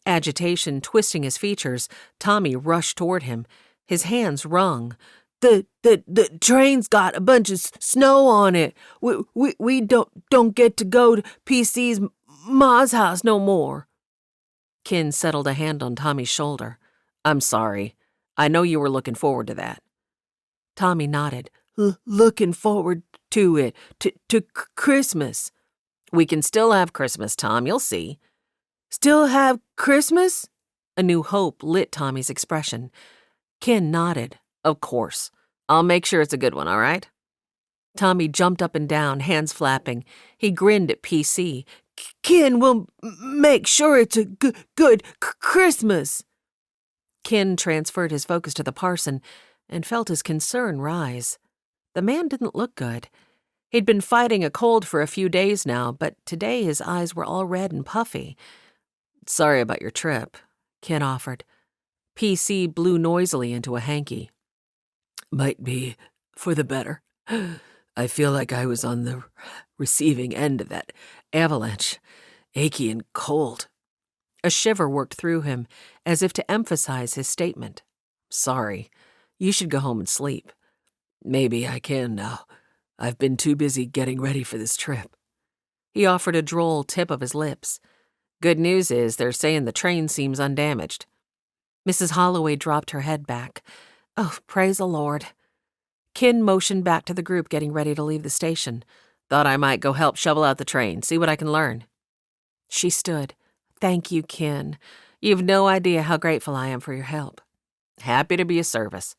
Agitation twisting his features, Tommy rushed toward him. His hands wrung. The train's got a bunch of snow on it. We don't get to go to PC's ma's house no more. Ken settled a hand on Tommy's shoulder. I'm sorry. I know you were looking forward to that. Tommy nodded. Looking forward to it, to Christmas. We can still have Christmas, Tom, you'll see. Still have Christmas? A new hope lit Tommy's expression. Ken nodded. Of course. I'll make sure it's a good one, all right? Tommy jumped up and down, hands flapping. He grinned at PC. Ken will make sure it's a good Christmas. Ken transferred his focus to the parson and felt his concern rise. The man didn't look good. He'd been fighting a cold for a few days now, but today his eyes were all red and puffy. Sorry about your trip, Ken offered. PC blew noisily into a hanky. Might be for the better. I feel like I was on the receiving end of that avalanche, achy and cold. A shiver worked through him, as if to emphasize his statement. Sorry. You should go home and sleep. Maybe I can now. I've been too busy getting ready for this trip. He offered a droll tip of his lips. Good news is they're saying the train seems undamaged. Mrs. Holloway dropped her head back. Oh, praise the Lord. Ken motioned back to the group getting ready to leave the station. Thought I might go help shovel out the train, see what I can learn. She stood. Thank you, Ken. You've no idea how grateful I am for your help. Happy to be of service.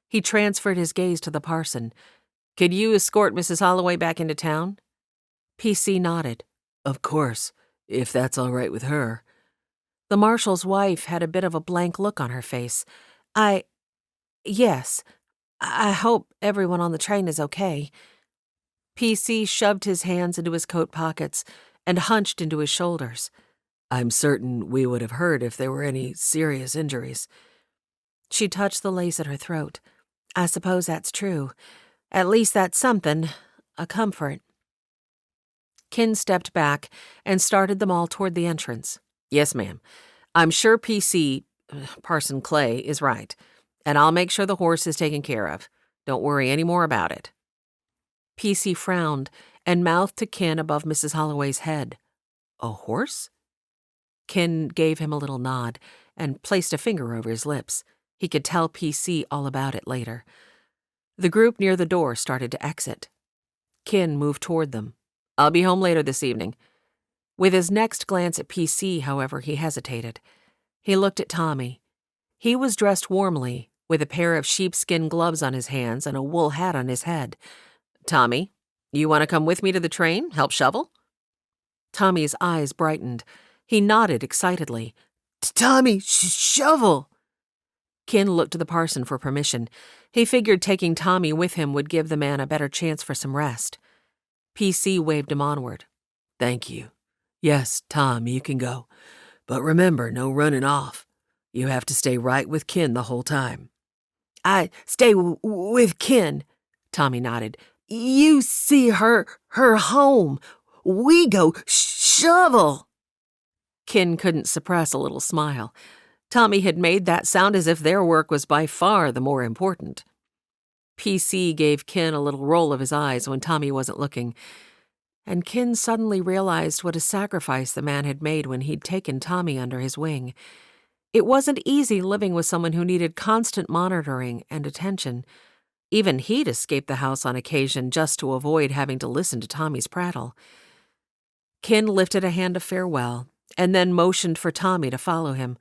He transferred his gaze to the parson. Could you escort Mrs. Holloway back into town? PC nodded. Of course, if that's all right with her. The marshal's wife had a bit of a blank look on her face. Yes. I hope everyone on the train is okay. PC shoved his hands into his coat pockets and hunched into his shoulders. I'm certain we would have heard if there were any serious injuries. She touched the lace at her throat. I suppose that's true. At least that's something, a comfort. Ken stepped back and started them all toward the entrance. Yes, ma'am. I'm sure PC, Parson Clay, is right, and I'll make sure the horse is taken care of. Don't worry any more about it. PC frowned and mouthed to Ken above Mrs. Holloway's head. A horse? Ken gave him a little nod and placed a finger over his lips. He could tell PC all about it later. The group near the door started to exit. Ken moved toward them. I'll be home later this evening. With his next glance at PC, however, he hesitated. He looked at Tommy. He was dressed warmly, with a pair of sheepskin gloves on his hands and a wool hat on his head. Tommy, you want to come with me to the train, help shovel? Tommy's eyes brightened. He nodded excitedly. Tommy, shovel! Ken looked to the parson for permission. He figured taking Tommy with him would give the man a better chance for some rest. PC waved him onward. Thank you. Yes, Tom, you can go. But remember, no running off. You have to stay right with Ken the whole time. I stay with Ken, Tommy nodded. You see her home. We go shovel. Ken couldn't suppress a little smile. Tommy had made that sound as if their work was by far the more important. PC gave Ken a little roll of his eyes when Tommy wasn't looking, and Ken suddenly realized what a sacrifice the man had made when he'd taken Tommy under his wing. It wasn't easy living with someone who needed constant monitoring and attention. Even he'd escape the house on occasion just to avoid having to listen to Tommy's prattle. Ken lifted a hand of farewell and then motioned for Tommy to follow him.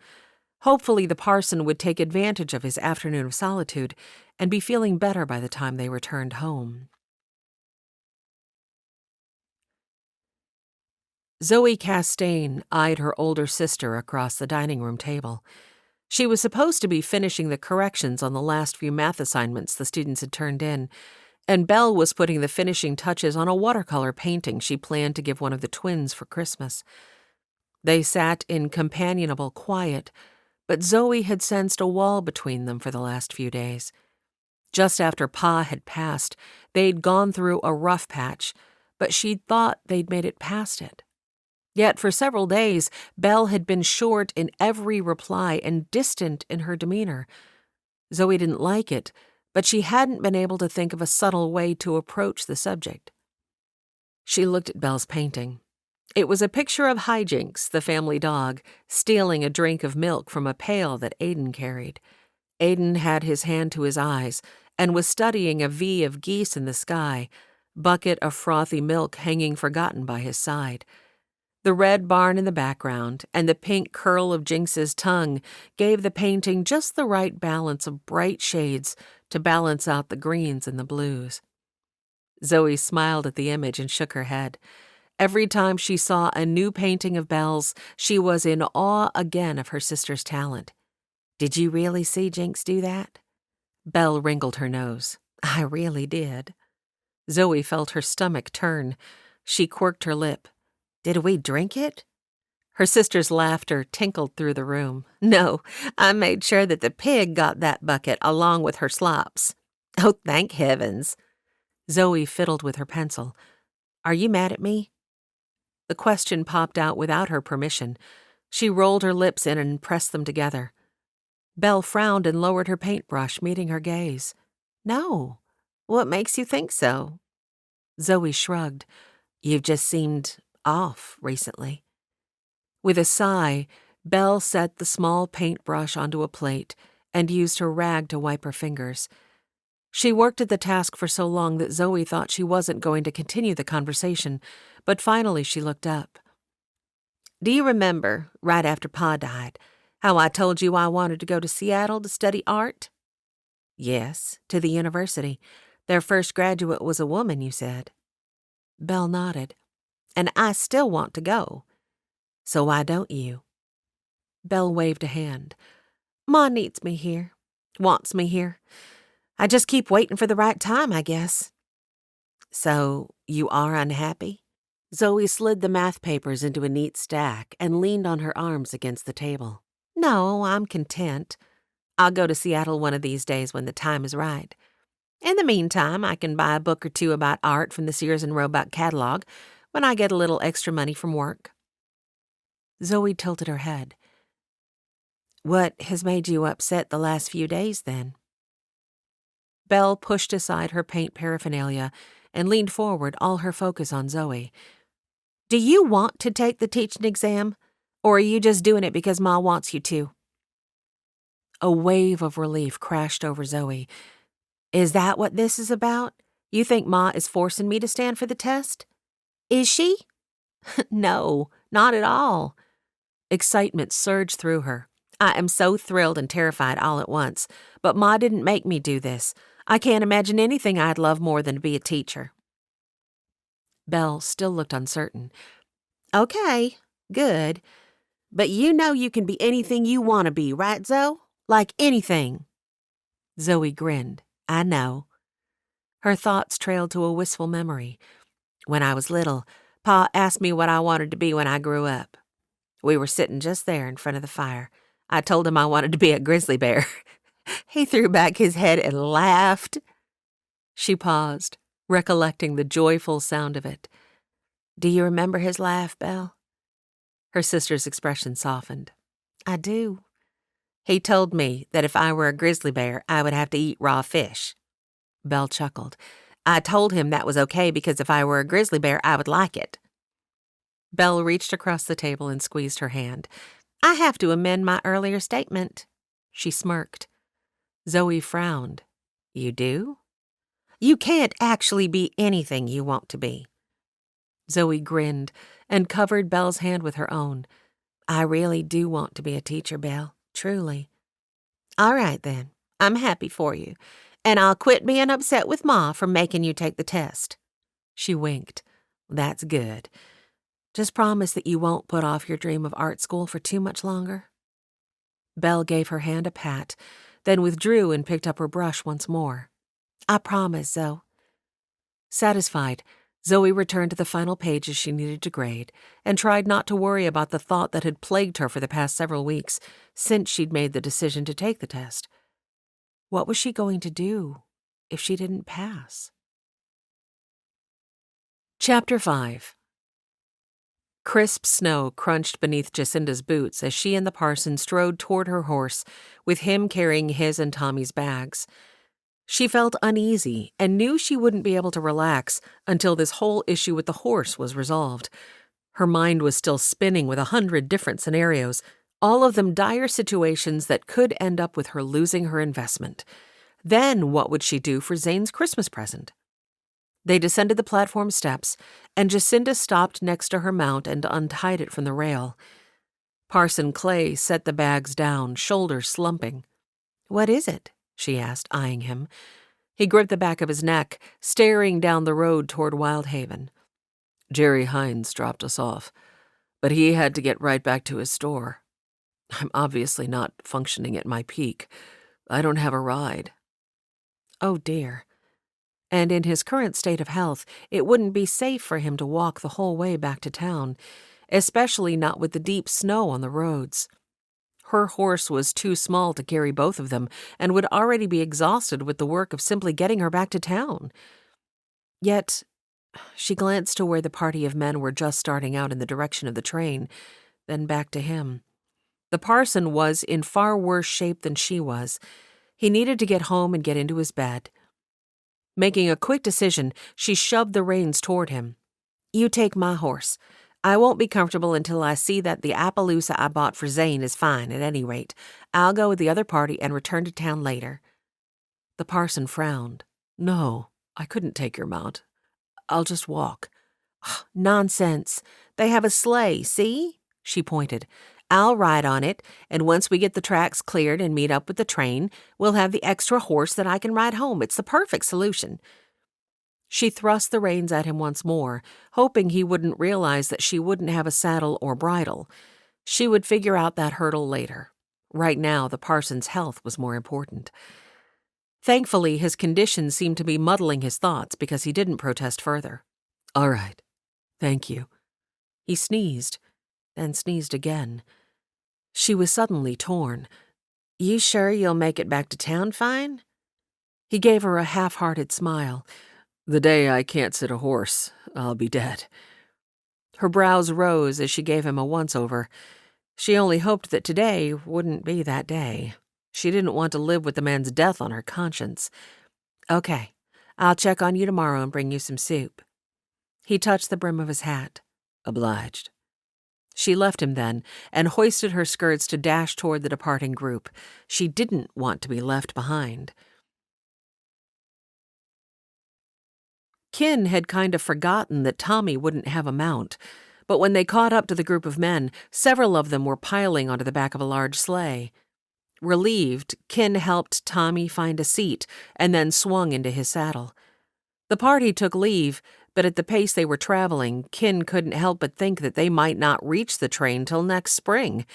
Hopefully the parson would take advantage of his afternoon of solitude and be feeling better by the time they returned home. Zoe Castaigne eyed her older sister across the dining room table. She was supposed to be finishing the corrections on the last few math assignments the students had turned in, and Belle was putting the finishing touches on a watercolor painting she planned to give one of the twins for Christmas. They sat in companionable quiet, but Zoe had sensed a wall between them for the last few days. Just after Pa had passed, they'd gone through a rough patch, but she'd thought they'd made it past it. Yet for several days, Belle had been short in every reply and distant in her demeanor. Zoe didn't like it, but she hadn't been able to think of a subtle way to approach the subject. She looked at Belle's painting. It was a picture of Hijinks, the family dog, stealing a drink of milk from a pail that Aiden carried. Aiden had his hand to his eyes and was studying a V of geese in the sky, bucket of frothy milk hanging forgotten by his side. The red barn in the background and the pink curl of Jinx's tongue gave the painting just the right balance of bright shades to balance out the greens and the blues. Zoe smiled at the image and shook her head. Every time she saw a new painting of Belle's, she was in awe again of her sister's talent. "Did you really see Jinx do that?" Belle wrinkled her nose. "I really did." Zoe felt her stomach turn. She quirked her lip. "Did we drink it?" Her sister's laughter tinkled through the room. "No, I made sure that the pig got that bucket along with her slops." "Oh, thank heavens." Zoe fiddled with her pencil. "Are you mad at me?" The question popped out without her permission. She rolled her lips in and pressed them together. Belle frowned and lowered her paintbrush, meeting her gaze. "No. What makes you think so?" Zoe shrugged. "You've just seemed off recently." With a sigh, Belle set the small paintbrush onto a plate and used her rag to wipe her fingers. She worked at the task for so long that Zoe thought she wasn't going to continue the conversation, but finally she looked up. "Do you remember, right after Pa died, how I told you I wanted to go to Seattle to study art?" "Yes, to the university. Their first graduate was a woman, you said." Belle nodded. "And I still want to go." "So why don't you?" Belle waved a hand. "Ma needs me here. Wants me here. I just keep waiting for the right time, I guess." "So you are unhappy?" Zoe slid the math papers into a neat stack and leaned on her arms against the table. "No, I'm content. I'll go to Seattle one of these days when the time is right. In the meantime, I can buy a book or two about art from the Sears and Roebuck catalog when I get a little extra money from work." Zoe tilted her head. "What has made you upset the last few days, then?" Belle pushed aside her paint paraphernalia and leaned forward, all her focus on Zoe. "Do you want to take the teaching exam, or are you just doing it because Ma wants you to?" A wave of relief crashed over Zoe. "Is that what this is about? You think Ma is forcing me to stand for the test?" "Is she?" "No, not at all." Excitement surged through her. "I am so thrilled and terrified all at once, but Ma didn't make me do this. I can't imagine anything I'd love more than to be a teacher." Belle still looked uncertain. "Okay, good. But you know you can be anything you want to be, right, Zoe? Like anything." Zoe grinned. "I know." Her thoughts trailed to a wistful memory. "When I was little, Pa asked me what I wanted to be when I grew up. We were sitting just there in front of the fire. I told him I wanted to be a grizzly bear. He threw back his head and laughed." She paused, recollecting the joyful sound of it. "Do you remember his laugh, Belle?" Her sister's expression softened. "I do. He told me that if I were a grizzly bear, I would have to eat raw fish." Belle chuckled. "I told him that was okay because if I were a grizzly bear, I would like it." Belle reached across the table and squeezed her hand. "I have to amend my earlier statement." She smirked. Zoe frowned. "You do?" "You can't actually be anything you want to be." Zoe grinned and covered Belle's hand with her own. I really do want to be a teacher, Belle, truly. All right, then. I'm happy for you, and I'll quit being upset with Ma for making you take the test. She winked. That's good. Just promise that you won't put off your dream of art school for too much longer. Belle gave her hand a pat, then withdrew and picked up her brush once more. I promise, Zoe. Satisfied, Zoe returned to the final pages she needed to grade and tried not to worry about the thought that had plagued her for the past several weeks since she'd made the decision to take the test. What was she going to do if she didn't pass? Chapter 5. Crisp snow crunched beneath Jacinda's boots as she and the parson strode toward her horse, with him carrying his and Tommy's bags. She felt uneasy and knew she wouldn't be able to relax until this whole issue with the horse was resolved. Her mind was still spinning with 100 different scenarios, all of them dire situations that could end up with her losing her investment. Then what would she do for Zane's Christmas present? They descended the platform steps, and Jacinda stopped next to her mount and untied it from the rail. Parson Clay set the bags down, shoulders slumping. "What is it?" she asked, eyeing him. He gripped the back of his neck, staring down the road toward Wyldhaven. "Jerry Hines dropped us off, but he had to get right back to his store. I'm obviously not functioning at my peak. I don't have a ride." Oh, dear. And in his current state of health, it wouldn't be safe for him to walk the whole way back to town, especially not with the deep snow on the roads. Her horse was too small to carry both of them and would already be exhausted with the work of simply getting her back to town. Yet, she glanced to where the party of men were just starting out in the direction of the train, then back to him. The parson was in far worse shape than she was. He needed to get home and get into his bed. Making a quick decision, she shoved the reins toward him. "You take my horse. I won't be comfortable until I see that the Appaloosa I bought for Zane is fine, at any rate. I'll go with the other party and return to town later." The parson frowned. "No, I couldn't take your mount. I'll just walk." "Nonsense. They have a sleigh, see?" She pointed. "I'll ride on it, and once we get the tracks cleared and meet up with the train, we'll have the extra horse that I can ride home. It's the perfect solution." She thrust the reins at him once more, hoping he wouldn't realize that she wouldn't have a saddle or bridle. She would figure out that hurdle later. Right now, the parson's health was more important. Thankfully, his condition seemed to be muddling his thoughts because he didn't protest further. "All right. Thank you." He sneezed, then sneezed again. She was suddenly torn. "You sure you'll make it back to town fine?" He gave her a half-hearted smile. "The day I can't sit a horse, I'll be dead." Her brows rose as she gave him a once-over. She only hoped that today wouldn't be that day. She didn't want to live with the man's death on her conscience. "Okay, I'll check on you tomorrow and bring you some soup." He touched the brim of his hat. "Obliged." She left him then and hoisted her skirts to dash toward the departing group. She didn't want to be left behind. Kin had kind of forgotten that Tommy wouldn't have a mount, but when they caught up to the group of men, several of them were piling onto the back of a large sleigh. Relieved, Kin helped Tommy find a seat and then swung into his saddle. The party took leave, but at the pace they were traveling, Kin couldn't help but think that they might not reach the train till next spring.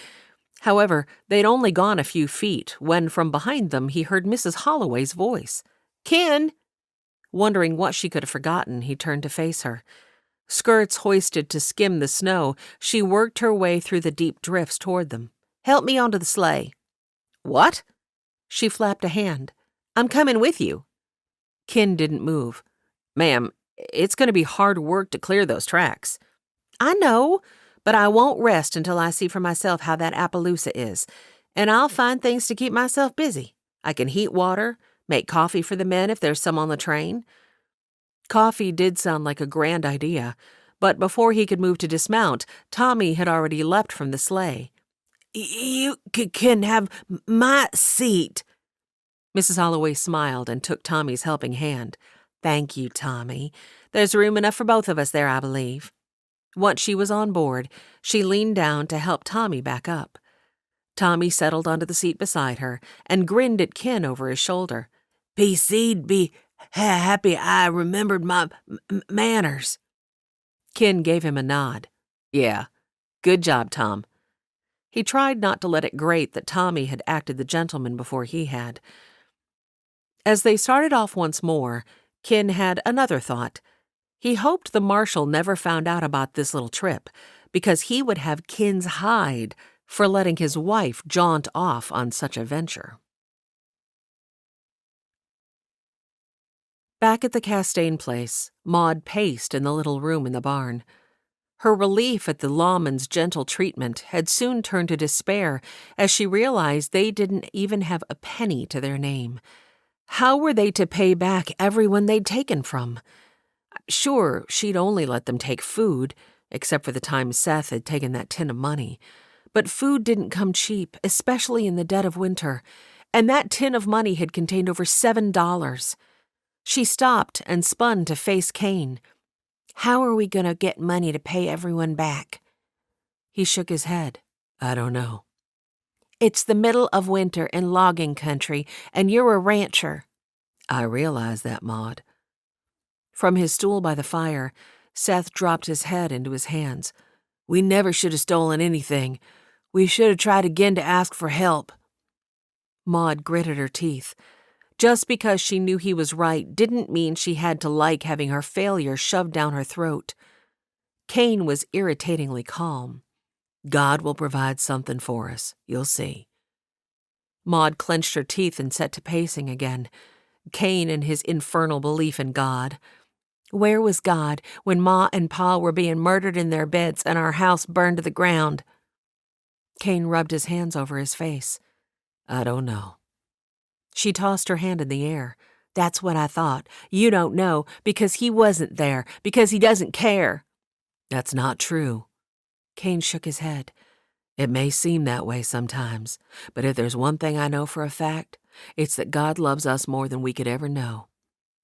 However, they'd only gone a few feet when from behind them he heard Mrs. Holloway's voice. "Kin!" Wondering what she could have forgotten, he turned to face her. Skirts hoisted to skim the snow, she worked her way through the deep drifts toward them. "Help me onto the sleigh." "What?" She flapped a hand. "I'm coming with you." Kin didn't move. "Ma'am, it's going to be hard work to clear those tracks." "I know, but I won't rest until I see for myself how that Appaloosa is, and I'll find things to keep myself busy. I can heat water, make coffee for the men if there's some on the train." Coffee did sound like a grand idea, but before he could move to dismount, Tommy had already leapt from the sleigh. "You can have my seat." Mrs. Holloway smiled and took Tommy's helping hand. "Thank you, Tommy. There's room enough for both of us there, I believe." Once she was on board, she leaned down to help Tommy back up. Tommy settled onto the seat beside her and grinned at Ken over his shoulder. "PC'd be happy I remembered my manners." Ken gave him a nod. "Yeah, good job, Tom." He tried not to let it grate that Tommy had acted the gentleman before he had. As they started off once more, Ken had another thought. He hoped the Marshal never found out about this little trip, because he would have Ken's hide for letting his wife jaunt off on such a venture. Back at the Castaigne place, Maud paced in the little room in the barn. Her relief at the lawman's gentle treatment had soon turned to despair as she realized they didn't even have a penny to their name. How were they to pay back everyone they'd taken from? Sure, she'd only let them take food, except for the time Seth had taken that tin of money. But food didn't come cheap, especially in the dead of winter, and that tin of money had contained over $7. She stopped and spun to face Kane. "How are we going to get money to pay everyone back?" He shook his head. "I don't know." "It's the middle of winter in logging country, and you're a rancher." "I realize that, Maud." From his stool by the fire, Seth dropped his head into his hands. "We never should have stolen anything. We should have tried again to ask for help." Maud gritted her teeth. Just because she knew he was right didn't mean she had to like having her failure shoved down her throat. Kane was irritatingly calm. "God will provide something for us. You'll see." Maud clenched her teeth and set to pacing again. Kane and his infernal belief in God. Where was God when Ma and Pa were being murdered in their beds and our house burned to the ground? Kane rubbed his hands over his face. "I don't know." She tossed her hand in the air. "That's what I thought. You don't know because he wasn't there, because he doesn't care." "That's not true." Kane shook his head. "It may seem that way sometimes, but if there's one thing I know for a fact, it's that God loves us more than we could ever know.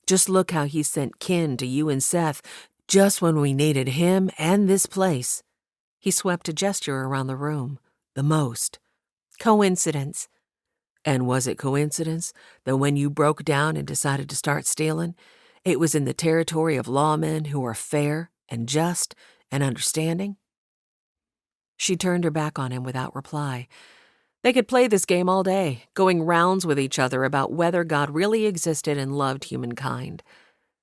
Just look how he sent Ken to you and Seth just when we needed him and this place." He swept a gesture around the room. "The most." "Coincidence." "And was it coincidence that when you broke down and decided to start stealing, it was in the territory of lawmen who are fair and just and understanding?" She turned her back on him without reply. They could play this game all day, going rounds with each other about whether God really existed and loved humankind.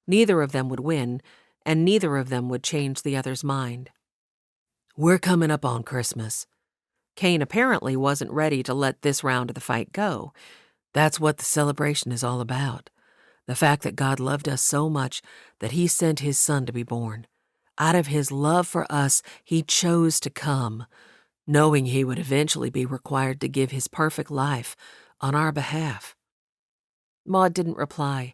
Neither of them would win, and neither of them would change the other's mind. "We're coming up on Christmas." Kane apparently wasn't ready to let this round of the fight go. "That's what the celebration is all about. The fact that God loved us so much that he sent his son to be born. Out of his love for us, he chose to come, knowing he would eventually be required to give his perfect life on our behalf." Maud didn't reply.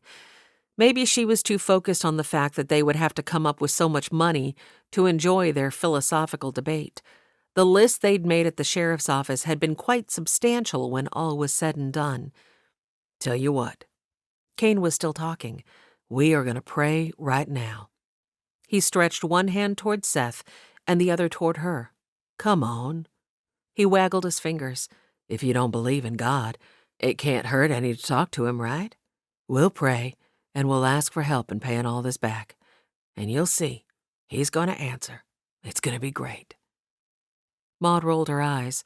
Maybe she was too focused on the fact that they would have to come up with so much money to enjoy their philosophical debate. The list they'd made at the sheriff's office had been quite substantial when all was said and done. "Tell you what." Kane was still talking. "We are going to pray right now." He stretched one hand toward Seth and the other toward her. "Come on." He waggled his fingers. "If you don't believe in God, it can't hurt any to talk to him, right? We'll pray, and we'll ask for help in paying all this back. And you'll see, he's going to answer. It's going to be great." Maud rolled her eyes,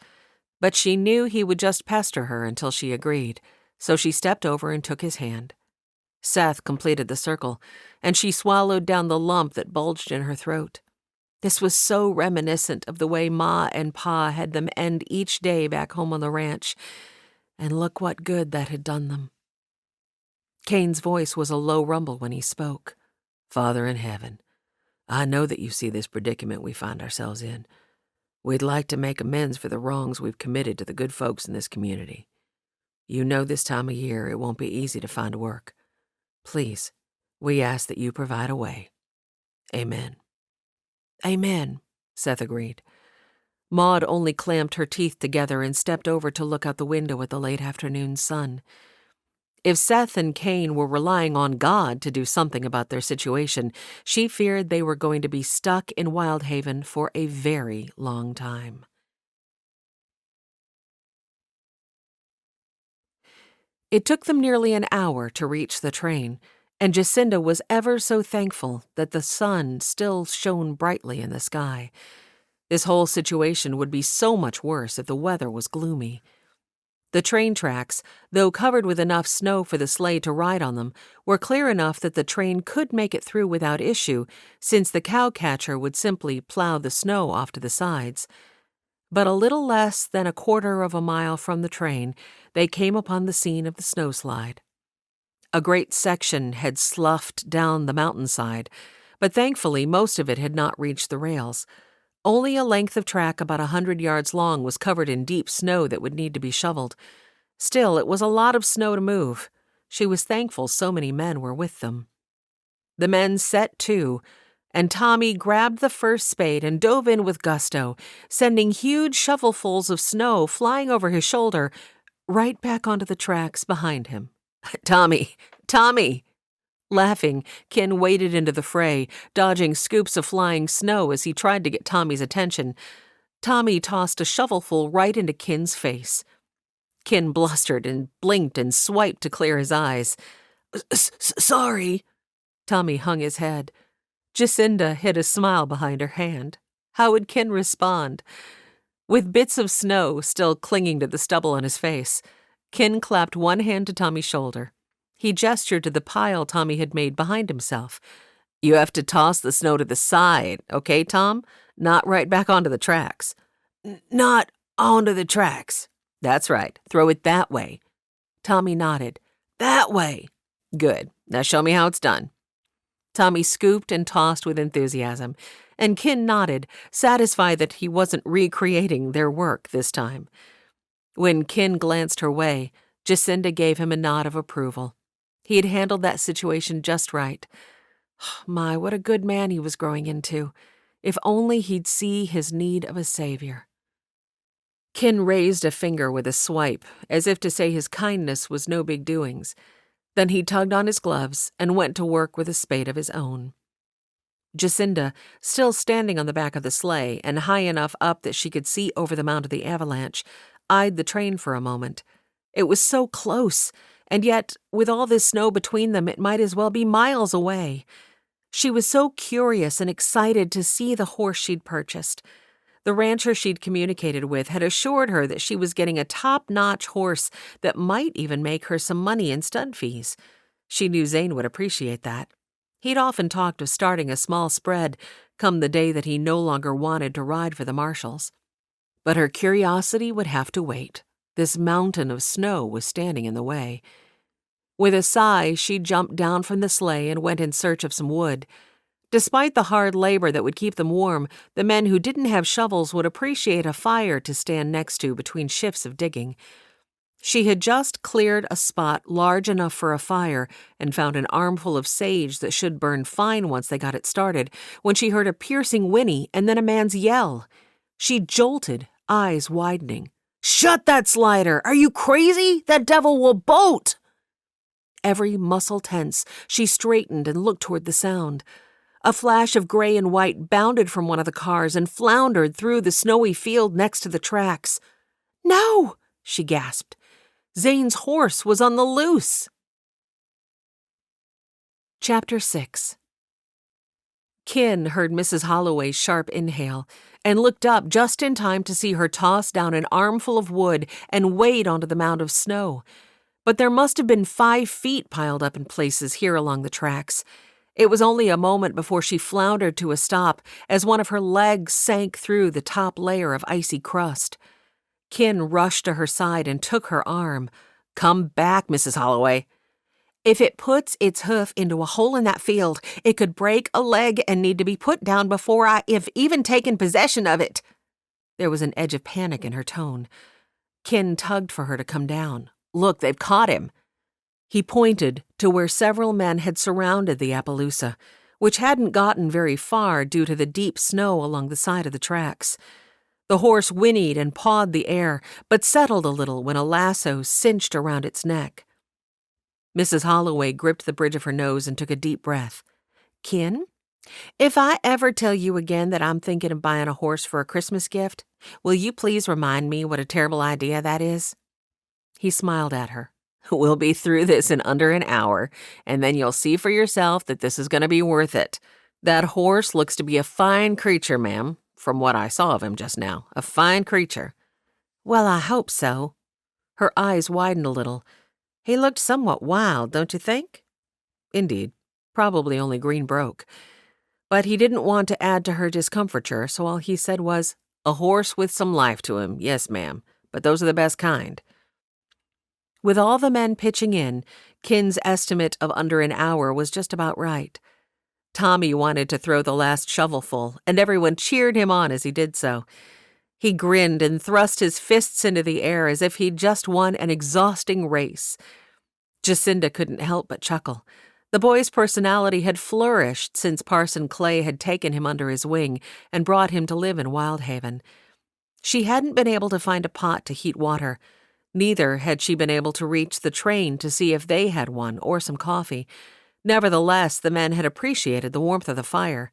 but she knew he would just pester her until she agreed, so she stepped over and took his hand. Seth completed the circle, and she swallowed down the lump that bulged in her throat. This was so reminiscent of the way Ma and Pa had them end each day back home on the ranch, and look what good that had done them. Kane's voice was a low rumble when he spoke. "Father in heaven, I know that you see this predicament we find ourselves in. We'd like to make amends for the wrongs we've committed to the good folks in this community. You know this time of year it won't be easy to find work. Please, we ask that you provide a way. Amen." "Amen," Seth agreed. Maud only clamped her teeth together and stepped over to look out the window at the late afternoon sun. If Seth and Cain were relying on God to do something about their situation, she feared they were going to be stuck in Wyldhaven for a very long time. It took them nearly an hour to reach the train, and Jacinda was ever so thankful that the sun still shone brightly in the sky. This whole situation would be so much worse if the weather was gloomy. The train tracks, though covered with enough snow for the sleigh to ride on them, were clear enough that the train could make it through without issue, since the cowcatcher would simply plow the snow off to the sides. But a little less than a quarter of a mile from the train, they came upon the scene of the snowslide. A great section had sloughed down the mountainside, but thankfully most of it had not reached the rails. Only a length of track about 100 yards long was covered in deep snow that would need to be shoveled. Still, it was a lot of snow to move. She was thankful so many men were with them. The men set to, and Tommy grabbed the first spade and dove in with gusto, sending huge shovelfuls of snow flying over his shoulder, right back onto the tracks behind him. Tommy! Tommy! Laughing, Ken waded into the fray, dodging scoops of flying snow as he tried to get Tommy's attention. Tommy tossed a shovelful right into Ken's face. Ken blustered and blinked and swiped to clear his eyes. Sorry. Tommy hung his head. Jacinda hid a smile behind her hand. How would Ken respond? With bits of snow still clinging to the stubble on his face, Ken clapped one hand to Tommy's shoulder. He gestured to the pile Tommy had made behind himself. You have to toss the snow to the side, okay, Tom? Not right back onto the tracks. Not onto the tracks. That's right. Throw it that way. Tommy nodded. That way. Good. Now show me how it's done. Tommy scooped and tossed with enthusiasm, and Ken nodded, satisfied that he wasn't recreating their work this time. When Ken glanced her way, Jacinda gave him a nod of approval. He had handled that situation just right. My, what a good man he was growing into. If only he'd see his need of a savior. Ken raised a finger with a swipe, as if to say his kindness was no big doings. Then he tugged on his gloves and went to work with a spade of his own. Jacinda, still standing on the back of the sleigh and high enough up that she could see over the mount of the avalanche, eyed the train for a moment. It was so close, and yet, with all this snow between them, it might as well be miles away. She was so curious and excited to see the horse she'd purchased. The rancher she'd communicated with had assured her that she was getting a top-notch horse that might even make her some money in stud fees. She knew Zane would appreciate that. He'd often talked of starting a small spread come the day that he no longer wanted to ride for the Marshals. But her curiosity would have to wait. This mountain of snow was standing in the way. With a sigh, she jumped down from the sleigh and went in search of some wood. Despite the hard labor that would keep them warm, the men who didn't have shovels would appreciate a fire to stand next to between shifts of digging. She had just cleared a spot large enough for a fire and found an armful of sage that should burn fine once they got it started, when she heard a piercing whinny and then a man's yell. She jolted, eyes widening. "Shut that slider! Are you crazy? That devil will bolt!" Every muscle tense, she straightened and looked toward the sound. A flash of gray and white bounded from one of the cars and floundered through the snowy field next to the tracks. "No!" she gasped. Zane's horse was on the loose. Chapter 6. Ken heard Mrs. Holloway's sharp inhale and looked up just in time to see her toss down an armful of wood and wade onto the mound of snow. But there must have been 5 feet piled up in places here along the tracks. It was only a moment before she floundered to a stop as one of her legs sank through the top layer of icy crust. Ken rushed to her side and took her arm. "Come back, Mrs. Holloway." "If it puts its hoof into a hole in that field, it could break a leg and need to be put down before I have even taken possession of it." There was an edge of panic in her tone. Ken tugged for her to come down. "Look, they've caught him." He pointed to where several men had surrounded the Appaloosa, which hadn't gotten very far due to the deep snow along the side of the tracks. The horse whinnied and pawed the air, but settled a little when a lasso cinched around its neck. Mrs. Holloway gripped the bridge of her nose and took a deep breath. Ken, if I ever tell you again that I'm thinking of buying a horse for a Christmas gift, will you please remind me what a terrible idea that is? He smiled at her. We'll be through this in under an hour, and then you'll see for yourself that this is going to be worth it. That horse looks to be a fine creature, ma'am, from what I saw of him just now. A fine creature. Well, I hope so. Her eyes widened a little. He looked somewhat wild, don't you think? Indeed. Probably only green broke. But he didn't want to add to her discomfiture, so all he said was, a horse with some life to him, yes, ma'am, but those are the best kind. With all the men pitching in, Ken's estimate of under an hour was just about right. Tommy wanted to throw the last shovelful, and everyone cheered him on as he did so. He grinned and thrust his fists into the air as if he'd just won an exhausting race. Jacinda couldn't help but chuckle. The boy's personality had flourished since Parson Clay had taken him under his wing and brought him to live in Wyldhaven. She hadn't been able to find a pot to heat water. Neither had she been able to reach the train to see if they had one or some coffee. Nevertheless, the men had appreciated the warmth of the fire.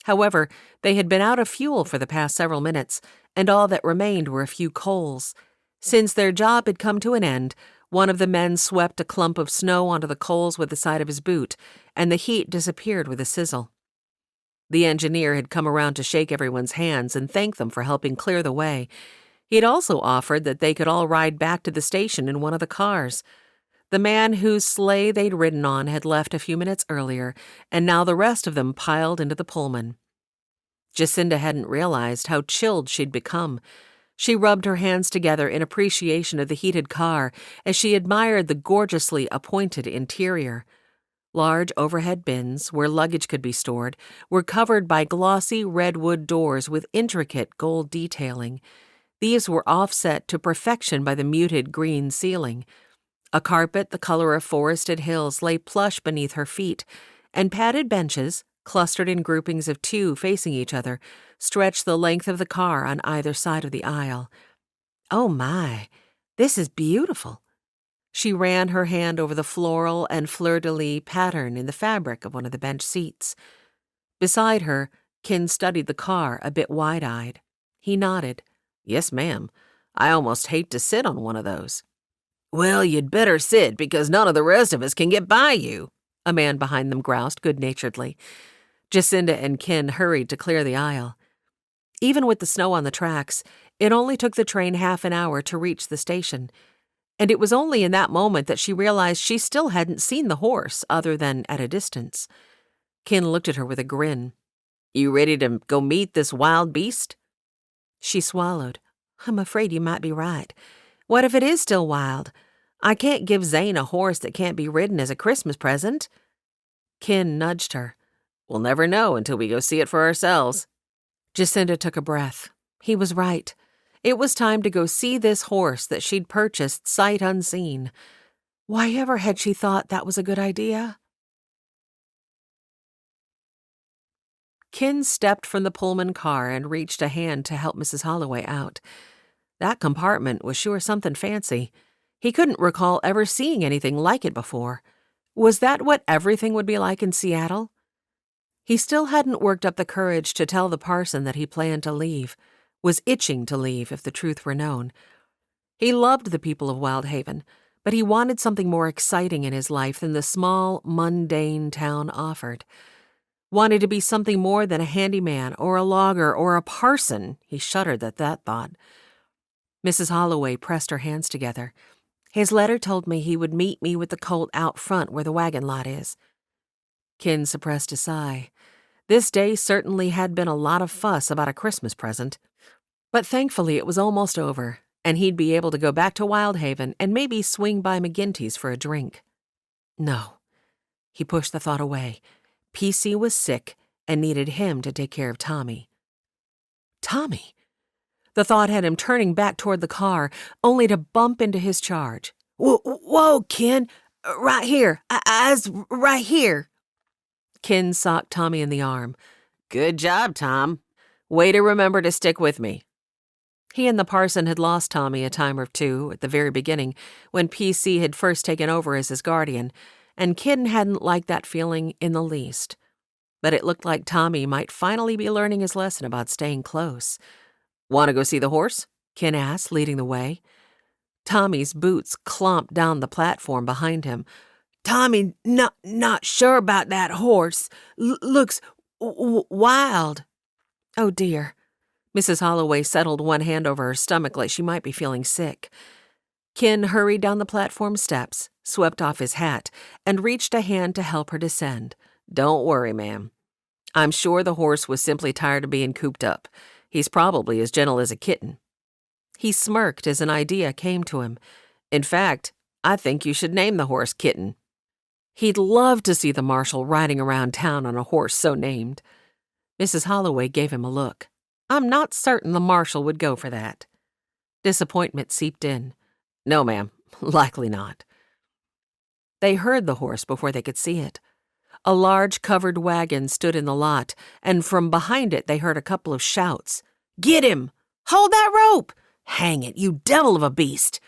However, they had been out of fuel for the past several minutes, and all that remained were a few coals. Since their job had come to an end, one of the men swept a clump of snow onto the coals with the side of his boot, and the heat disappeared with a sizzle. The engineer had come around to shake everyone's hands and thank them for helping clear the way. He had also offered that they could all ride back to the station in one of the cars. The man whose sleigh they'd ridden on had left a few minutes earlier, and now the rest of them piled into the Pullman. Jacinda hadn't realized how chilled she'd become. She rubbed her hands together in appreciation of the heated car as she admired the gorgeously appointed interior. Large overhead bins, where luggage could be stored, were covered by glossy redwood doors with intricate gold detailing. These were offset to perfection by the muted green ceiling. A carpet the color of forested hills lay plush beneath her feet, and padded benches, clustered in groupings of two facing each other, stretched the length of the car on either side of the aisle. Oh my, this is beautiful. She ran her hand over the floral and fleur-de-lis pattern in the fabric of one of the bench seats. Beside her, Ken studied the car, a bit wide-eyed. He nodded. Yes, ma'am. I almost hate to sit on one of those. Well, you'd better sit, because none of the rest of us can get by you, a man behind them groused good-naturedly. Jacinda and Ken hurried to clear the aisle. Even with the snow on the tracks, it only took the train half an hour to reach the station. And it was only in that moment that she realized she still hadn't seen the horse, other than at a distance. Ken looked at her with a grin. You ready to go meet this wild beast? She swallowed. I'm afraid you might be right. What if it is still wild? I can't give Zane a horse that can't be ridden as a Christmas present. Ken nudged her. We'll never know until we go see it for ourselves. Jacinda took a breath. He was right. It was time to go see this horse that she'd purchased sight unseen. Why ever had she thought that was a good idea? Ken stepped from the Pullman car and reached a hand to help Mrs. Holloway out. That compartment was sure something fancy. He couldn't recall ever seeing anything like it before. Was that what everything would be like in Seattle? He still hadn't worked up the courage to tell the parson that he planned to leave, was itching to leave if the truth were known. He loved the people of Wyldhaven, but he wanted something more exciting in his life than the small, mundane town offered. Wanted to be something more than a handyman or a logger or a parson. He shuddered at that thought. Mrs. Holloway pressed her hands together. His letter told me he would meet me with the colt out front where the wagon lot is. Ken suppressed a sigh. This day certainly had been a lot of fuss about a Christmas present. But thankfully it was almost over, and he'd be able to go back to Wyldhaven and maybe swing by McGinty's for a drink. No. He pushed the thought away. PC was sick and needed him to take care of Tommy. Tommy? The thought had him turning back toward the car, only to bump into his charge. Whoa, Ken! Right here! I's right here! Ken socked Tommy in the arm. Good job, Tom. Way to remember to stick with me. He and the parson had lost Tommy a time or two at the very beginning, when PC had first taken over as his guardian, and Kin hadn't liked that feeling in the least. But it looked like Tommy might finally be learning his lesson about staying close. "Want to go see the horse?" Kin asked, leading the way. Tommy's boots clomped down the platform behind him. "Tommy, not sure about that horse. Looks wild." "Oh, dear." Mrs. Holloway settled one hand over her stomach like she might be feeling sick. Kin hurried down the platform steps, swept off his hat, and reached a hand to help her descend. "Don't worry, ma'am. I'm sure the horse was simply tired of being cooped up. He's probably as gentle as a kitten." He smirked as an idea came to him. "In fact, I think you should name the horse Kitten." He'd love to see the Marshal riding around town on a horse so named. Mrs. Holloway gave him a look. "I'm not certain the Marshal would go for that." Disappointment seeped in. "No, ma'am, likely not." They heard the horse before they could see it. A large covered wagon stood in the lot, and from behind it they heard a couple of shouts. "Get him! Hold that rope! Hang it, you devil of a beast!"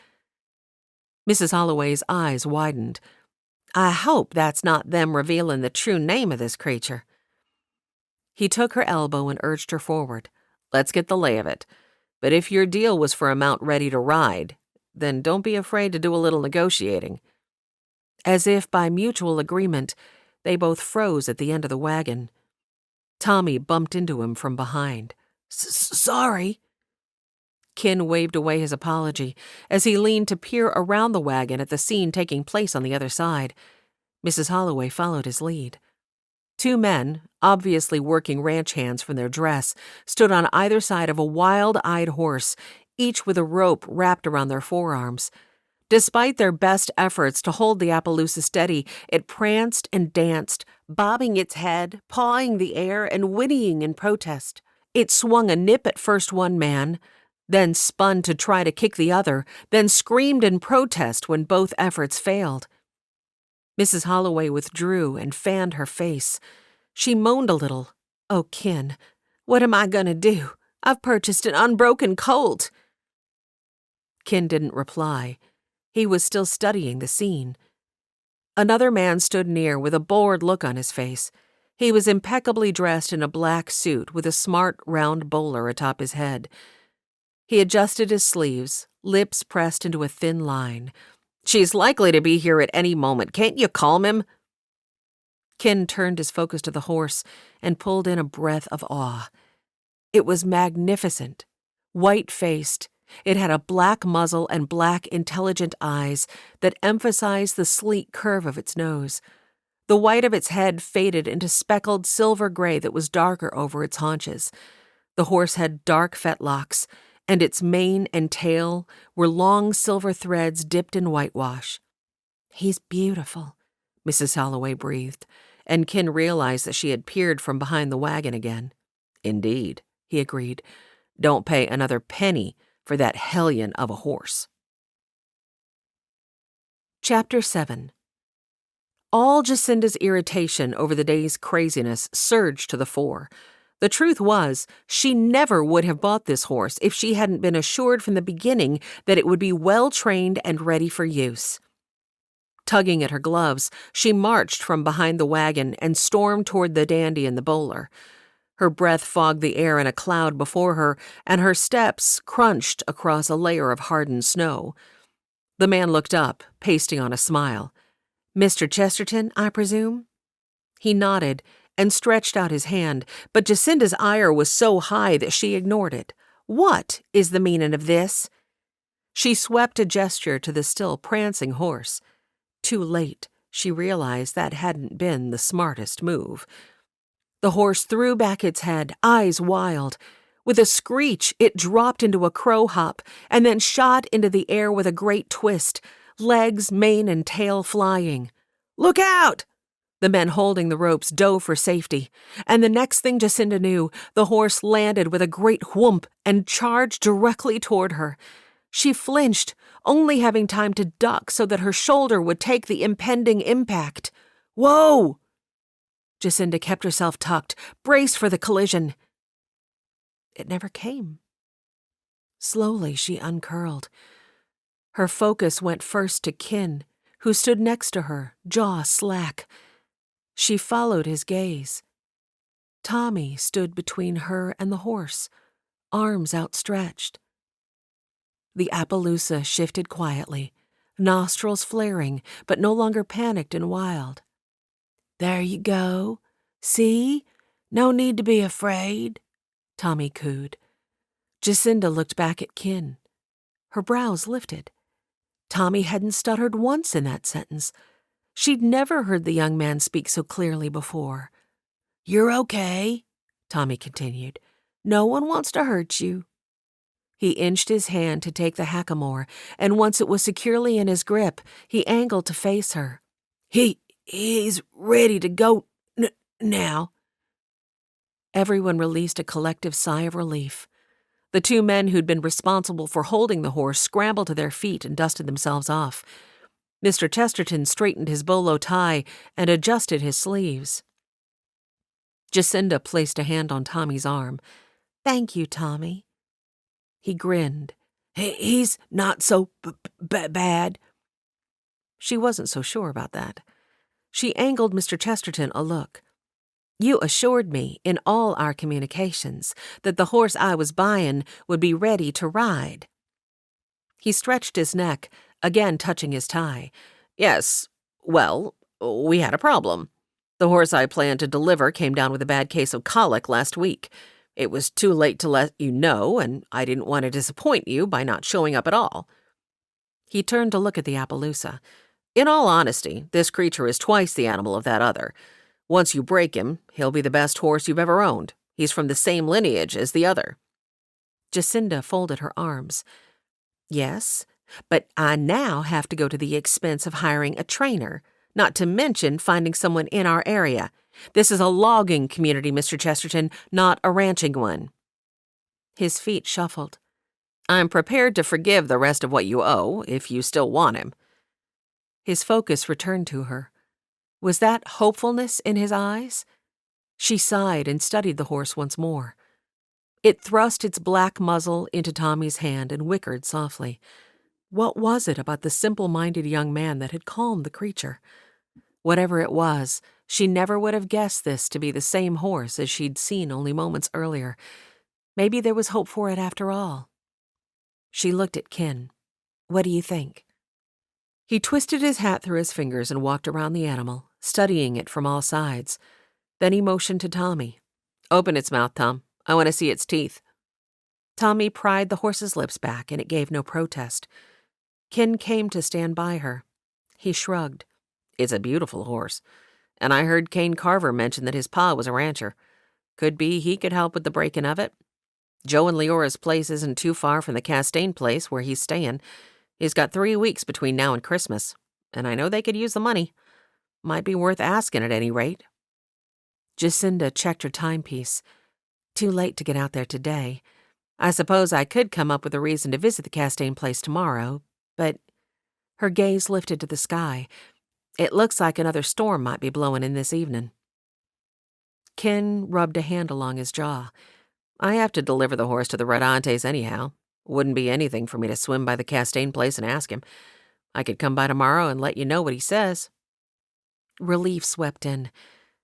Mrs. Holloway's eyes widened. "I hope that's not them revealing the true name of this creature." He took her elbow and urged her forward. "Let's get the lay of it. But if your deal was for a mount ready to ride, then don't be afraid to do a little negotiating." As if by mutual agreement, they both froze at the end of the wagon. Tommy bumped into him from behind. "Sorry." Kin waved away his apology as he leaned to peer around the wagon at the scene taking place on the other side. Mrs. Holloway followed his lead. Two men, obviously working ranch hands from their dress, stood on either side of a wild-eyed horse, each with a rope wrapped around their forearms. Despite their best efforts to hold the Appaloosa steady, it pranced and danced, bobbing its head, pawing the air, and whinnying in protest. It swung a nip at first one man, then spun to try to kick the other, then screamed in protest when both efforts failed. Mrs. Holloway withdrew and fanned her face. She moaned a little. "Oh, Kin, what am I going to do? I've purchased an unbroken colt." Kin didn't reply. He was still studying the scene. Another man stood near with a bored look on his face. He was impeccably dressed in a black suit with a smart, round bowler atop his head. He adjusted his sleeves, lips pressed into a thin line. "She's likely to be here at any moment. Can't you calm him?" Kin turned his focus to the horse and pulled in a breath of awe. It was magnificent, white-faced. It had a black muzzle and black, intelligent eyes that emphasized the sleek curve of its nose. The white of its head faded into speckled silver gray that was darker over its haunches. The horse had dark fetlocks, and its mane and tail were long silver threads dipped in whitewash. "He's beautiful," Mrs. Holloway breathed, and Kin realized that she had peered from behind the wagon again. "Indeed," he agreed. "Don't pay another penny for that hellion of a horse." Chapter 7. All Jacinda's irritation over the day's craziness surged to the fore. The truth was, she never would have bought this horse if she hadn't been assured from the beginning that it would be well-trained and ready for use. Tugging at her gloves, she marched from behind the wagon and stormed toward the dandy and the bowler. Her breath fogged the air in a cloud before her, and her steps crunched across a layer of hardened snow. The man looked up, pasting on a smile. "Mr. Chesterton, I presume?" He nodded and stretched out his hand, but Jacinda's ire was so high that she ignored it. "What is the meaning of this?" She swept a gesture to the still prancing horse. Too late, she realized that hadn't been the smartest move. The horse threw back its head, eyes wild. With a screech, it dropped into a crow hop and then shot into the air with a great twist, legs, mane, and tail flying. "Look out!" The men holding the ropes dove for safety, and the next thing Jacinda knew, the horse landed with a great whoomp and charged directly toward her. She flinched, only having time to duck so that her shoulder would take the impending impact. "Whoa!" Jacinda kept herself tucked, braced for the collision. It never came. Slowly she uncurled. Her focus went first to Kin, who stood next to her, jaw slack. She followed his gaze. Tommy stood between her and the horse, arms outstretched. The Appaloosa shifted quietly, nostrils flaring, but no longer panicked and wild. "There you go. See? No need to be afraid," Tommy cooed. Jacinda looked back at Kin. Her brows lifted. Tommy hadn't stuttered once in that sentence. She'd never heard the young man speak so clearly before. "You're okay," Tommy continued. "No one wants to hurt you." He inched his hand to take the hackamore, and once it was securely in his grip, he angled to face her. He's ready to go now." Everyone released a collective sigh of relief. The two men who'd been responsible for holding the horse scrambled to their feet and dusted themselves off. Mr. Chesterton straightened his bolo tie and adjusted his sleeves. Jacinda placed a hand on Tommy's arm. "Thank you, Tommy." He grinned. He's not so bad." She wasn't so sure about that. She angled Mr. Chesterton a look. "You assured me in all our communications that the horse I was buying would be ready to ride." He stretched his neck, again touching his tie. "Yes, well, we had a problem. The horse I planned to deliver came down with a bad case of colic last week. It was too late to let you know, and I didn't want to disappoint you by not showing up at all." He turned to look at the Appaloosa. "In all honesty, this creature is twice the animal of that other. Once you break him, he'll be the best horse you've ever owned. He's from the same lineage as the other." Jacinda folded her arms. "Yes, but I now have to go to the expense of hiring a trainer, not to mention finding someone in our area. This is a logging community, Mr. Chesterton, not a ranching one." His feet shuffled. "I'm prepared to forgive the rest of what you owe, if you still want him." His focus returned to her. Was that hopefulness in his eyes? She sighed and studied the horse once more. It thrust its black muzzle into Tommy's hand and whickered softly. What was it about the simple-minded young man that had calmed the creature? Whatever it was, she never would have guessed this to be the same horse as she'd seen only moments earlier. Maybe there was hope for it after all. She looked at Kin. "What do you think?" He twisted his hat through his fingers and walked around the animal, studying it from all sides. Then he motioned to Tommy. "Open its mouth, Tom. I want to see its teeth." Tommy pried the horse's lips back, and it gave no protest. Kin came to stand by her. He shrugged. "It's a beautiful horse. And I heard Kane Carver mention that his pa was a rancher. Could be he could help with the breaking of it. Joe and Leora's place isn't too far from the Castaigne place where he's staying. He's got 3 weeks between now and Christmas, and I know they could use the money. Might be worth asking at any rate." Jacinda checked her timepiece. "Too late to get out there today. I suppose I could come up with a reason to visit the Castaigne place tomorrow, but—" Her gaze lifted to the sky. "It looks like another storm might be blowing in this evening." Kin rubbed a hand along his jaw. "I have to deliver the horse to the Redantes anyhow. Wouldn't be anything for me to swim by the Castaigne place and ask him. I could come by tomorrow and let you know what he says." Relief swept in.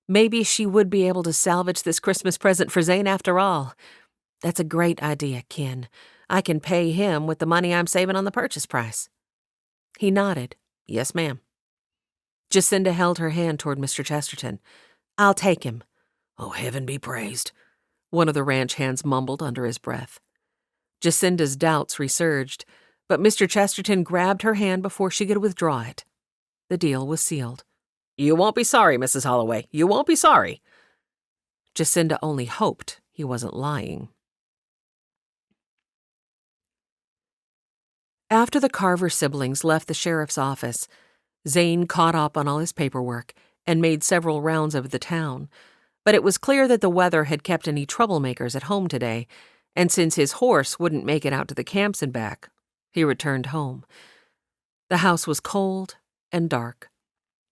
Maybe she would be able to salvage this Christmas present for Zane after all. "That's a great idea, Kin. I can pay him with the money I'm saving on the purchase price." He nodded. "Yes, ma'am." Jacinda held her hand toward Mr. Chesterton. "I'll take him." "Oh, heaven be praised," one of the ranch hands mumbled under his breath. Jacinda's doubts resurged, but Mr. Chesterton grabbed her hand before she could withdraw it. The deal was sealed. "You won't be sorry, Mrs. Holloway. You won't be sorry." Jacinda only hoped he wasn't lying. After the Carver siblings left the sheriff's office, Zane caught up on all his paperwork and made several rounds of the town, but it was clear that the weather had kept any troublemakers at home today, and since his horse wouldn't make it out to the camps and back, he returned home. The house was cold and dark.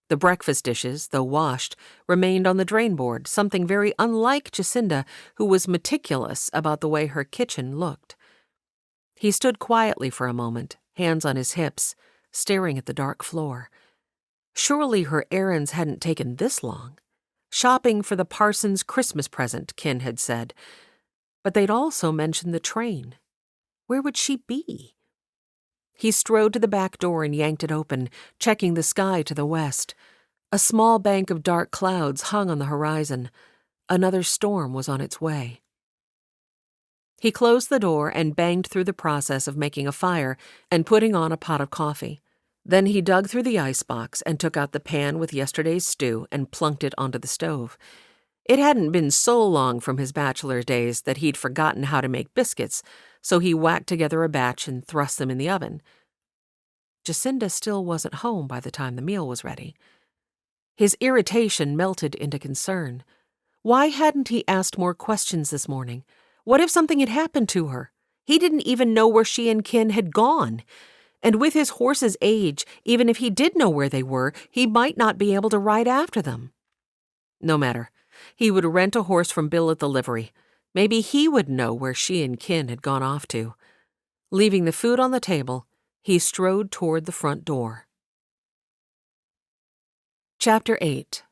The breakfast dishes, though washed, remained on the drain board, something very unlike Jacinda, who was meticulous about the way her kitchen looked. He stood quietly for a moment, hands on his hips, staring at the dark floor. Surely her errands hadn't taken this long. Shopping for the parson's Christmas present, Ken had said. But they'd also mentioned the train. Where would she be? He strode to the back door and yanked it open, checking the sky to the west. A small bank of dark clouds hung on the horizon. Another storm was on its way. He closed the door and banged through the process of making a fire and putting on a pot of coffee. Then he dug through the icebox and took out the pan with yesterday's stew and plunked it onto the stove. It hadn't been so long from his bachelor days that he'd forgotten how to make biscuits, so he whacked together a batch and thrust them in the oven. Jacinda still wasn't home by the time the meal was ready. His irritation melted into concern. Why hadn't he asked more questions this morning? What if something had happened to her? He didn't even know where she and Ken had gone. And with his horse's age, even if he did know where they were, he might not be able to ride after them. No matter. He would rent a horse from Bill at the livery. Maybe he would know where she and Ken had gone off to. Leaving the food on the table, he strode toward the front door. Chapter 8.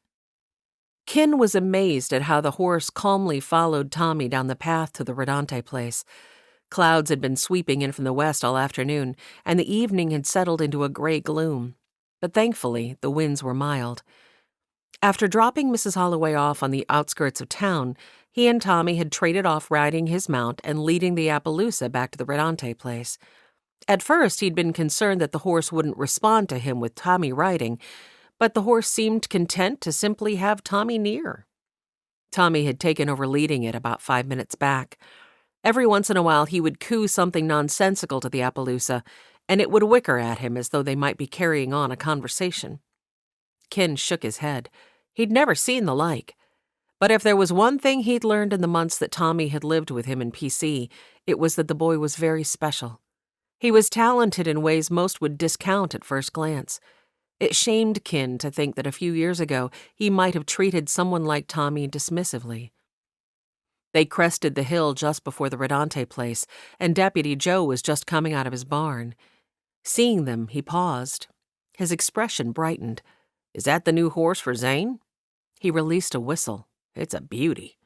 Ken was amazed at how the horse calmly followed Tommy down the path to the Redante place. Clouds had been sweeping in from the west all afternoon, and the evening had settled into a gray gloom. But thankfully, the winds were mild. After dropping Mrs. Holloway off on the outskirts of town, he and Tommy had traded off riding his mount and leading the Appaloosa back to the Redante place. At first, he'd been concerned that the horse wouldn't respond to him with Tommy riding, but the horse seemed content to simply have Tommy near. Tommy had taken over leading it about 5 minutes back. Every once in a while, he would coo something nonsensical to the Appaloosa, and it would whicker at him as though they might be carrying on a conversation. Ken shook his head. He'd never seen the like. But if there was one thing he'd learned in the months that Tommy had lived with him in PC, it was that the boy was very special. He was talented in ways most would discount at first glance. It shamed Ken to think that a few years ago he might have treated someone like Tommy dismissively. They crested the hill just before the Redante place, and Deputy Joe was just coming out of his barn. Seeing them, he paused. His expression brightened. "Is that the new horse for Zane?" He released a whistle. "It's a beauty."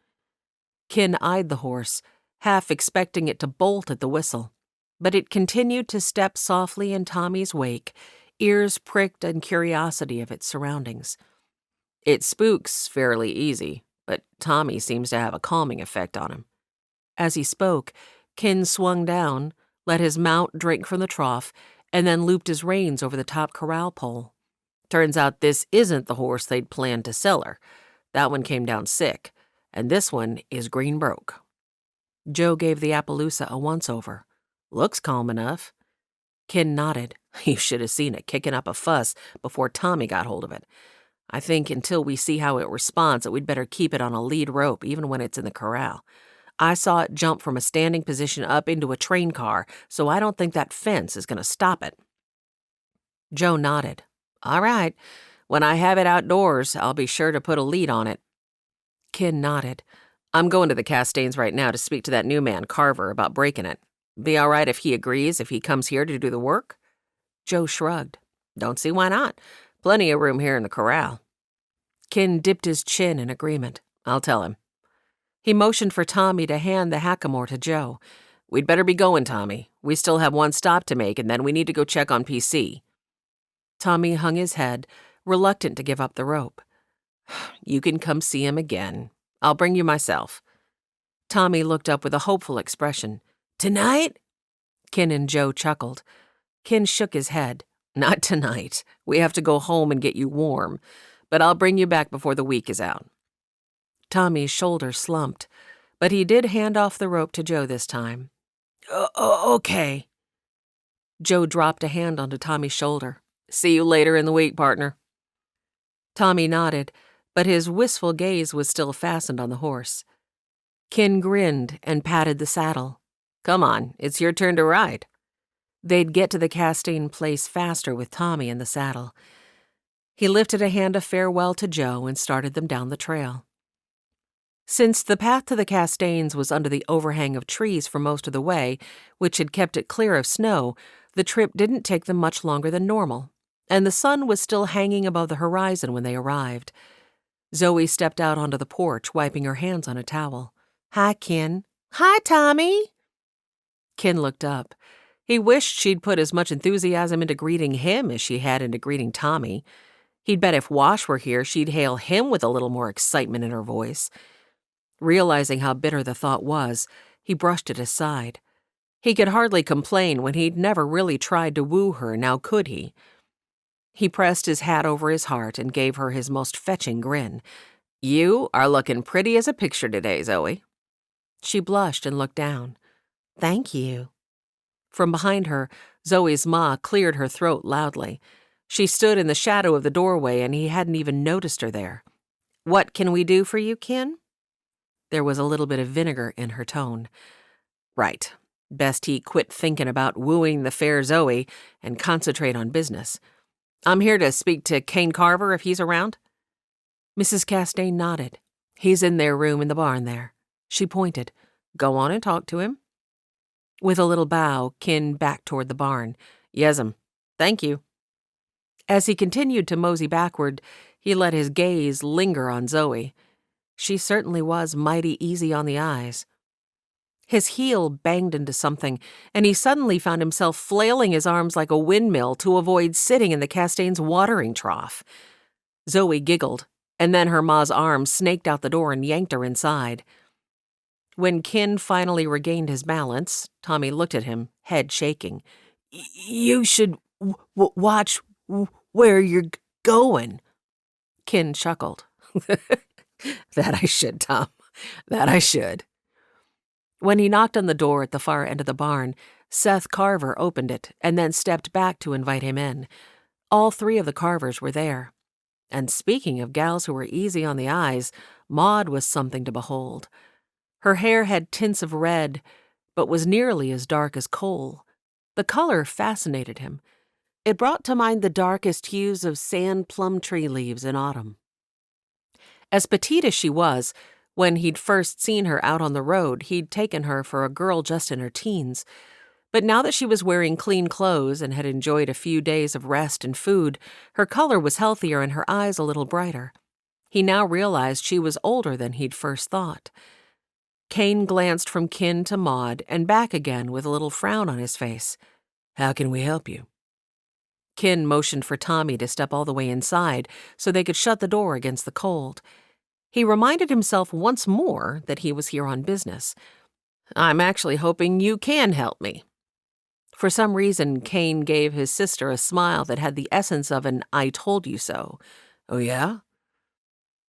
Ken eyed the horse, half expecting it to bolt at the whistle, but it continued to step softly in Tommy's wake, ears pricked in curiosity of its surroundings. "It spooks fairly easy, but Tommy seems to have a calming effect on him." As he spoke, Ken swung down, let his mount drink from the trough, and then looped his reins over the top corral pole. Turns out this isn't the horse they'd planned to sell her. That one came down sick, and this one is green broke. Joe gave the Appaloosa a once-over. "Looks calm enough." Ken nodded. "You should have seen it kicking up a fuss before Tommy got hold of it. I think until we see how it responds that we'd better keep it on a lead rope even when it's in the corral. I saw it jump from a standing position up into a train car, so I don't think that fence is going to stop it." Joe nodded. "All right. When I have it outdoors, I'll be sure to put a lead on it." Ken nodded. "I'm going to the Castains right now to speak to that new man, Carver, about breaking it. Be all right if he agrees if he comes here to do the work?" Joe shrugged. "Don't see why not. Plenty of room here in the corral." Ken dipped his chin in agreement. "I'll tell him." He motioned for Tommy to hand the hackamore to Joe. "We'd better be going, Tommy. We still have one stop to make, and then we need to go check on PC." Tommy hung his head, reluctant to give up the rope. "You can come see him again. I'll bring you myself." Tommy looked up with a hopeful expression. "Tonight?" Ken and Joe chuckled. Ken shook his head. "Not tonight. We have to go home and get you warm. But I'll bring you back before the week is out." Tommy's shoulders slumped, but he did hand off the rope to Joe this time. Okay." Joe dropped a hand onto Tommy's shoulder. "See you later in the week, partner." Tommy nodded, but his wistful gaze was still fastened on the horse. Ken grinned and patted the saddle. "Come on, it's your turn to ride." They'd get to the Castain place faster with Tommy in the saddle. He lifted a hand of farewell to Joe and started them down the trail. Since the path to the Castains was under the overhang of trees for most of the way, which had kept it clear of snow, the trip didn't take them much longer than normal, and the sun was still hanging above the horizon when they arrived. Zoe stepped out onto the porch, wiping her hands on a towel. "Hi, Ken." "Hi, Tommy." Ken looked up. He wished she'd put as much enthusiasm into greeting him as she had into greeting Tommy. He'd bet if Wash were here, she'd hail him with a little more excitement in her voice. Realizing how bitter the thought was, he brushed it aside. He could hardly complain when he'd never really tried to woo her, now could he? He pressed his hat over his heart and gave her his most fetching grin. "You are looking pretty as a picture today, Zoe." She blushed and looked down. "Thank you." From behind her, Zoe's ma cleared her throat loudly. She stood in the shadow of the doorway and he hadn't even noticed her there. "What can we do for you, Ken?" There was a little bit of vinegar in her tone. Right. Best he quit thinking about wooing the fair Zoe and concentrate on business. "I'm here to speak to Kane Carver if he's around." Mrs. Castaigne nodded. "He's in their room in the barn there." She pointed. "Go on and talk to him." With a little bow, Ken backed toward the barn. "Yes'm. Thank you." As he continued to mosey backward, he let his gaze linger on Zoe. She certainly was mighty easy on the eyes. His heel banged into something, and he suddenly found himself flailing his arms like a windmill to avoid sitting in the Castaigne's watering trough. Zoe giggled, and then her ma's arm snaked out the door and yanked her inside. When Ken finally regained his balance, Tommy looked at him, head shaking. "You should watch where you're going." Ken chuckled. "That I should, Tom. That I should." When he knocked on the door at the far end of the barn, Seth Carver opened it and then stepped back to invite him in. All three of the Carvers were there. And speaking of gals who were easy on the eyes, Maud was something to behold. Her hair had tints of red, but was nearly as dark as coal. The color fascinated him. It brought to mind the darkest hues of sand plum tree leaves in autumn. As petite as she was, when he'd first seen her out on the road, he'd taken her for a girl just in her teens. But now that she was wearing clean clothes and had enjoyed a few days of rest and food, her color was healthier and her eyes a little brighter. He now realized she was older than he'd first thought. Kane glanced from Ken to Maud and back again with a little frown on his face. "How can we help you?" Ken motioned for Tommy to step all the way inside so they could shut the door against the cold. He reminded himself once more that he was here on business. "I'm actually hoping you can help me." For some reason, Kane gave his sister a smile that had the essence of an "I told you so." "Oh, yeah?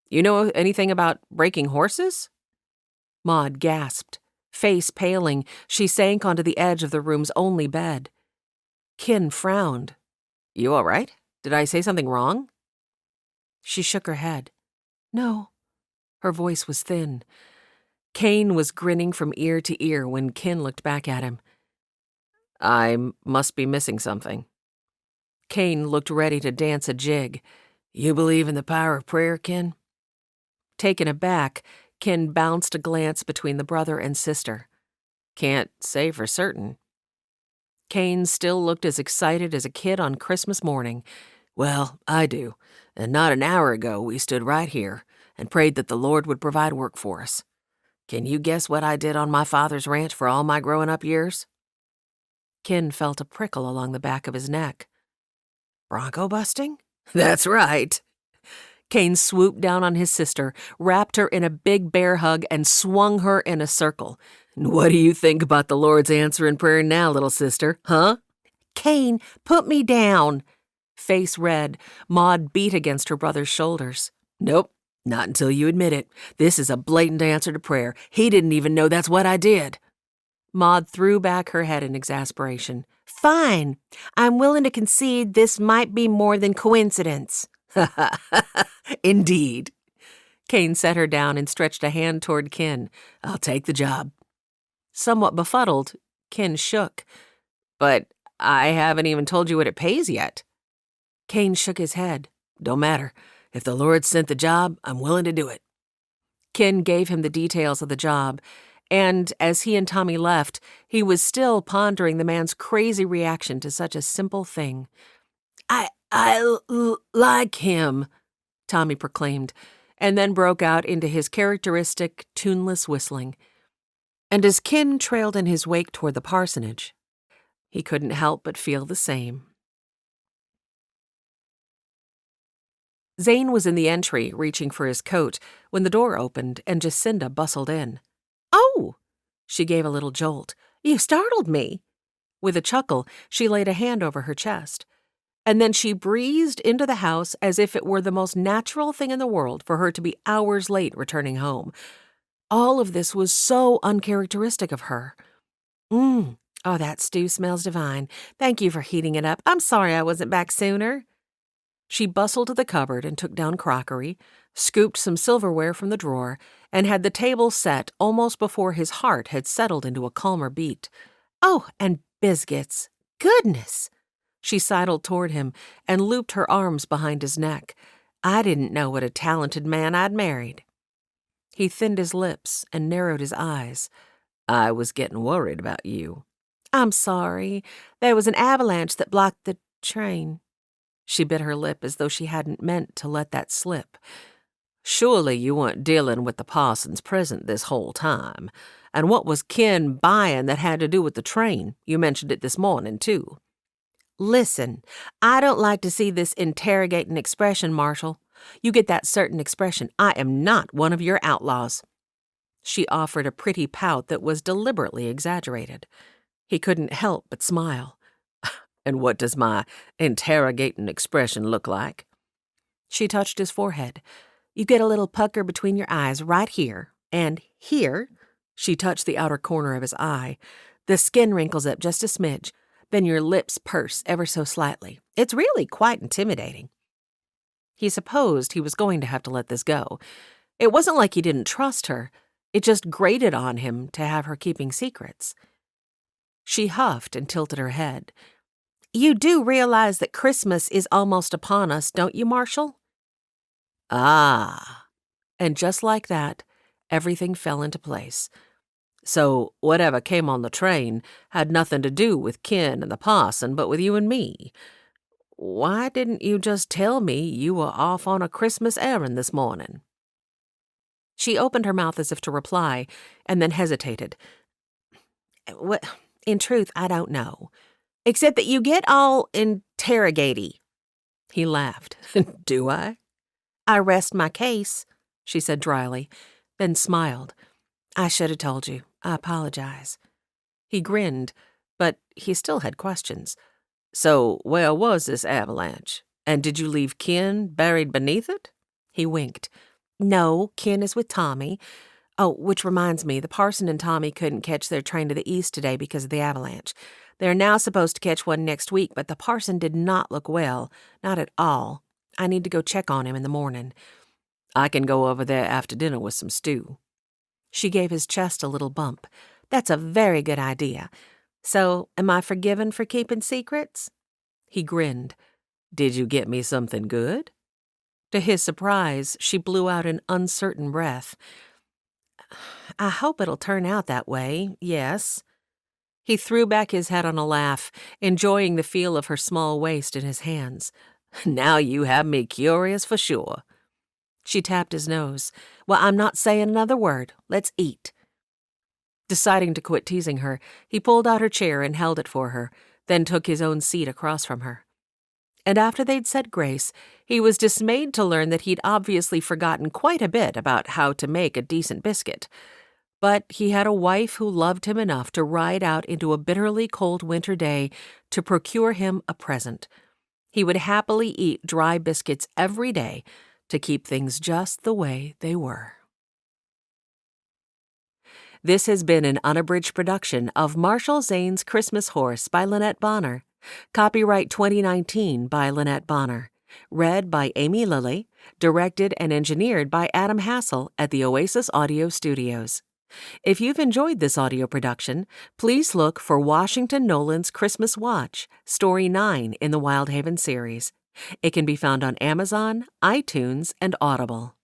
You know anything about breaking horses?" Maud gasped. Face paling, she sank onto the edge of the room's only bed. Ken frowned. "You all right? Did I say something wrong?" She shook her head. "No." Her voice was thin. Kane was grinning from ear to ear when Ken looked back at him. "I must be missing something." Kane looked ready to dance a jig. "You believe in the power of prayer, Ken?" Taken aback, Ken bounced a glance between the brother and sister. "Can't say for certain." Kane still looked as excited as a kid on Christmas morning. "Well, I do, and not an hour ago we stood right here and prayed that the Lord would provide work for us. Can you guess what I did on my father's ranch for all my growing-up years?" Ken felt a prickle along the back of his neck. "Bronco busting?" "That's right." Kane swooped down on his sister, wrapped her in a big bear hug, and swung her in a circle. "What do you think about the Lord's answer in prayer now, little sister, huh?" "Kane, put me down." Face red, Maud beat against her brother's shoulders. "Nope, not until you admit it. This is a blatant answer to prayer. He didn't even know that's what I did." Maud threw back her head in exasperation. "Fine. I'm willing to concede this might be more than coincidence." "Indeed." Kane set her down and stretched a hand toward Ken. "I'll take the job." Somewhat befuddled, Ken shook. "But I haven't even told you what it pays yet." Kane shook his head. "Don't matter. If the Lord sent the job, I'm willing to do it." Ken gave him the details of the job, and as he and Tommy left, he was still pondering the man's crazy reaction to such a simple thing. I like him, Tommy proclaimed, and then broke out into his characteristic, tuneless whistling. And as Ken trailed in his wake toward the parsonage, he couldn't help but feel the same. Zane was in the entry, reaching for his coat, when the door opened and Jacinda bustled in. "Oh!" She gave a little jolt. "You startled me." With a chuckle, she laid a hand over her chest. And then she breezed into the house as if it were the most natural thing in the world for her to be hours late returning home. All of this was so uncharacteristic of her. Oh, that stew smells divine. Thank you for heating it up. I'm sorry I wasn't back sooner." She bustled to the cupboard and took down crockery, scooped some silverware from the drawer, and had the table set almost before his heart had settled into a calmer beat. "Oh, and biscuits. Goodness!" She sidled toward him and looped her arms behind his neck. I didn't know what a talented man I'd married. He thinned his lips and narrowed his eyes. I was getting worried about you. I'm sorry. There was an avalanche that blocked the train. She bit her lip as though she hadn't meant to let that slip. Surely you weren't dealing with the parson's present this whole time. And what was Ken buying that had to do with the train? You mentioned it this morning, too. Listen, I don't like to see this interrogating expression, Marshal. You get that certain expression, I am not one of your outlaws. She offered a pretty pout that was deliberately exaggerated. He couldn't help but smile. And what does my interrogating expression look like? She touched his forehead. You get a little pucker between your eyes right here, and here. She touched the outer corner of his eye. The skin wrinkles up just a smidge. Then your lips purse ever so slightly. It's really quite intimidating. He supposed he was going to have to let this go. It wasn't like he didn't trust her. It just grated on him to have her keeping secrets. She huffed and tilted her head. You do realize that Christmas is almost upon us, don't you, Marshal? Ah. And just like that, everything fell into place. So whatever came on the train had nothing to do with Ken and the parson, but with you and me. Why didn't you just tell me you were off on a Christmas errand this morning? She opened her mouth as if to reply, and then hesitated. Well, in truth, I don't know. Except that you get all interrogate-y. He laughed. Do I? I rest my case, she said dryly, then smiled. I should have told you. I apologize. He grinned, but he still had questions. So where was this avalanche? And did you leave Ken buried beneath it? He winked. No, Ken is with Tommy. Oh, which reminds me, the parson and Tommy couldn't catch their train to the east today because of the avalanche. They're now supposed to catch one next week, but the parson did not look well. Not at all. I need to go check on him in the morning. I can go over there after dinner with some stew. She gave his chest a little bump. That's a very good idea. So, am I forgiven for keeping secrets? He grinned. Did you get me something good? To his surprise, she blew out an uncertain breath. I hope it'll turn out that way, yes. He threw back his head on a laugh, enjoying the feel of her small waist in his hands. Now you have me curious for sure. She tapped his nose. Well, I'm not saying another word. Let's eat. Deciding to quit teasing her, he pulled out her chair and held it for her, then took his own seat across from her. And after they'd said grace, he was dismayed to learn that he'd obviously forgotten quite a bit about how to make a decent biscuit. But he had a wife who loved him enough to ride out into a bitterly cold winter day to procure him a present. He would happily eat dry biscuits every day to keep things just the way they were. This has been an unabridged production of Marshal Zane's Christmas Horse by Lynnette Bonner. Copyright 2019 by Lynnette Bonner. Read by Amy Lilly. Directed and engineered by Adam Hassel at the Oasis Audio Studios. If you've enjoyed this audio production, please look for Washington Nolan's Christmas Watch, Story 9 in the Wyldhaven series. It can be found on Amazon, iTunes, and Audible.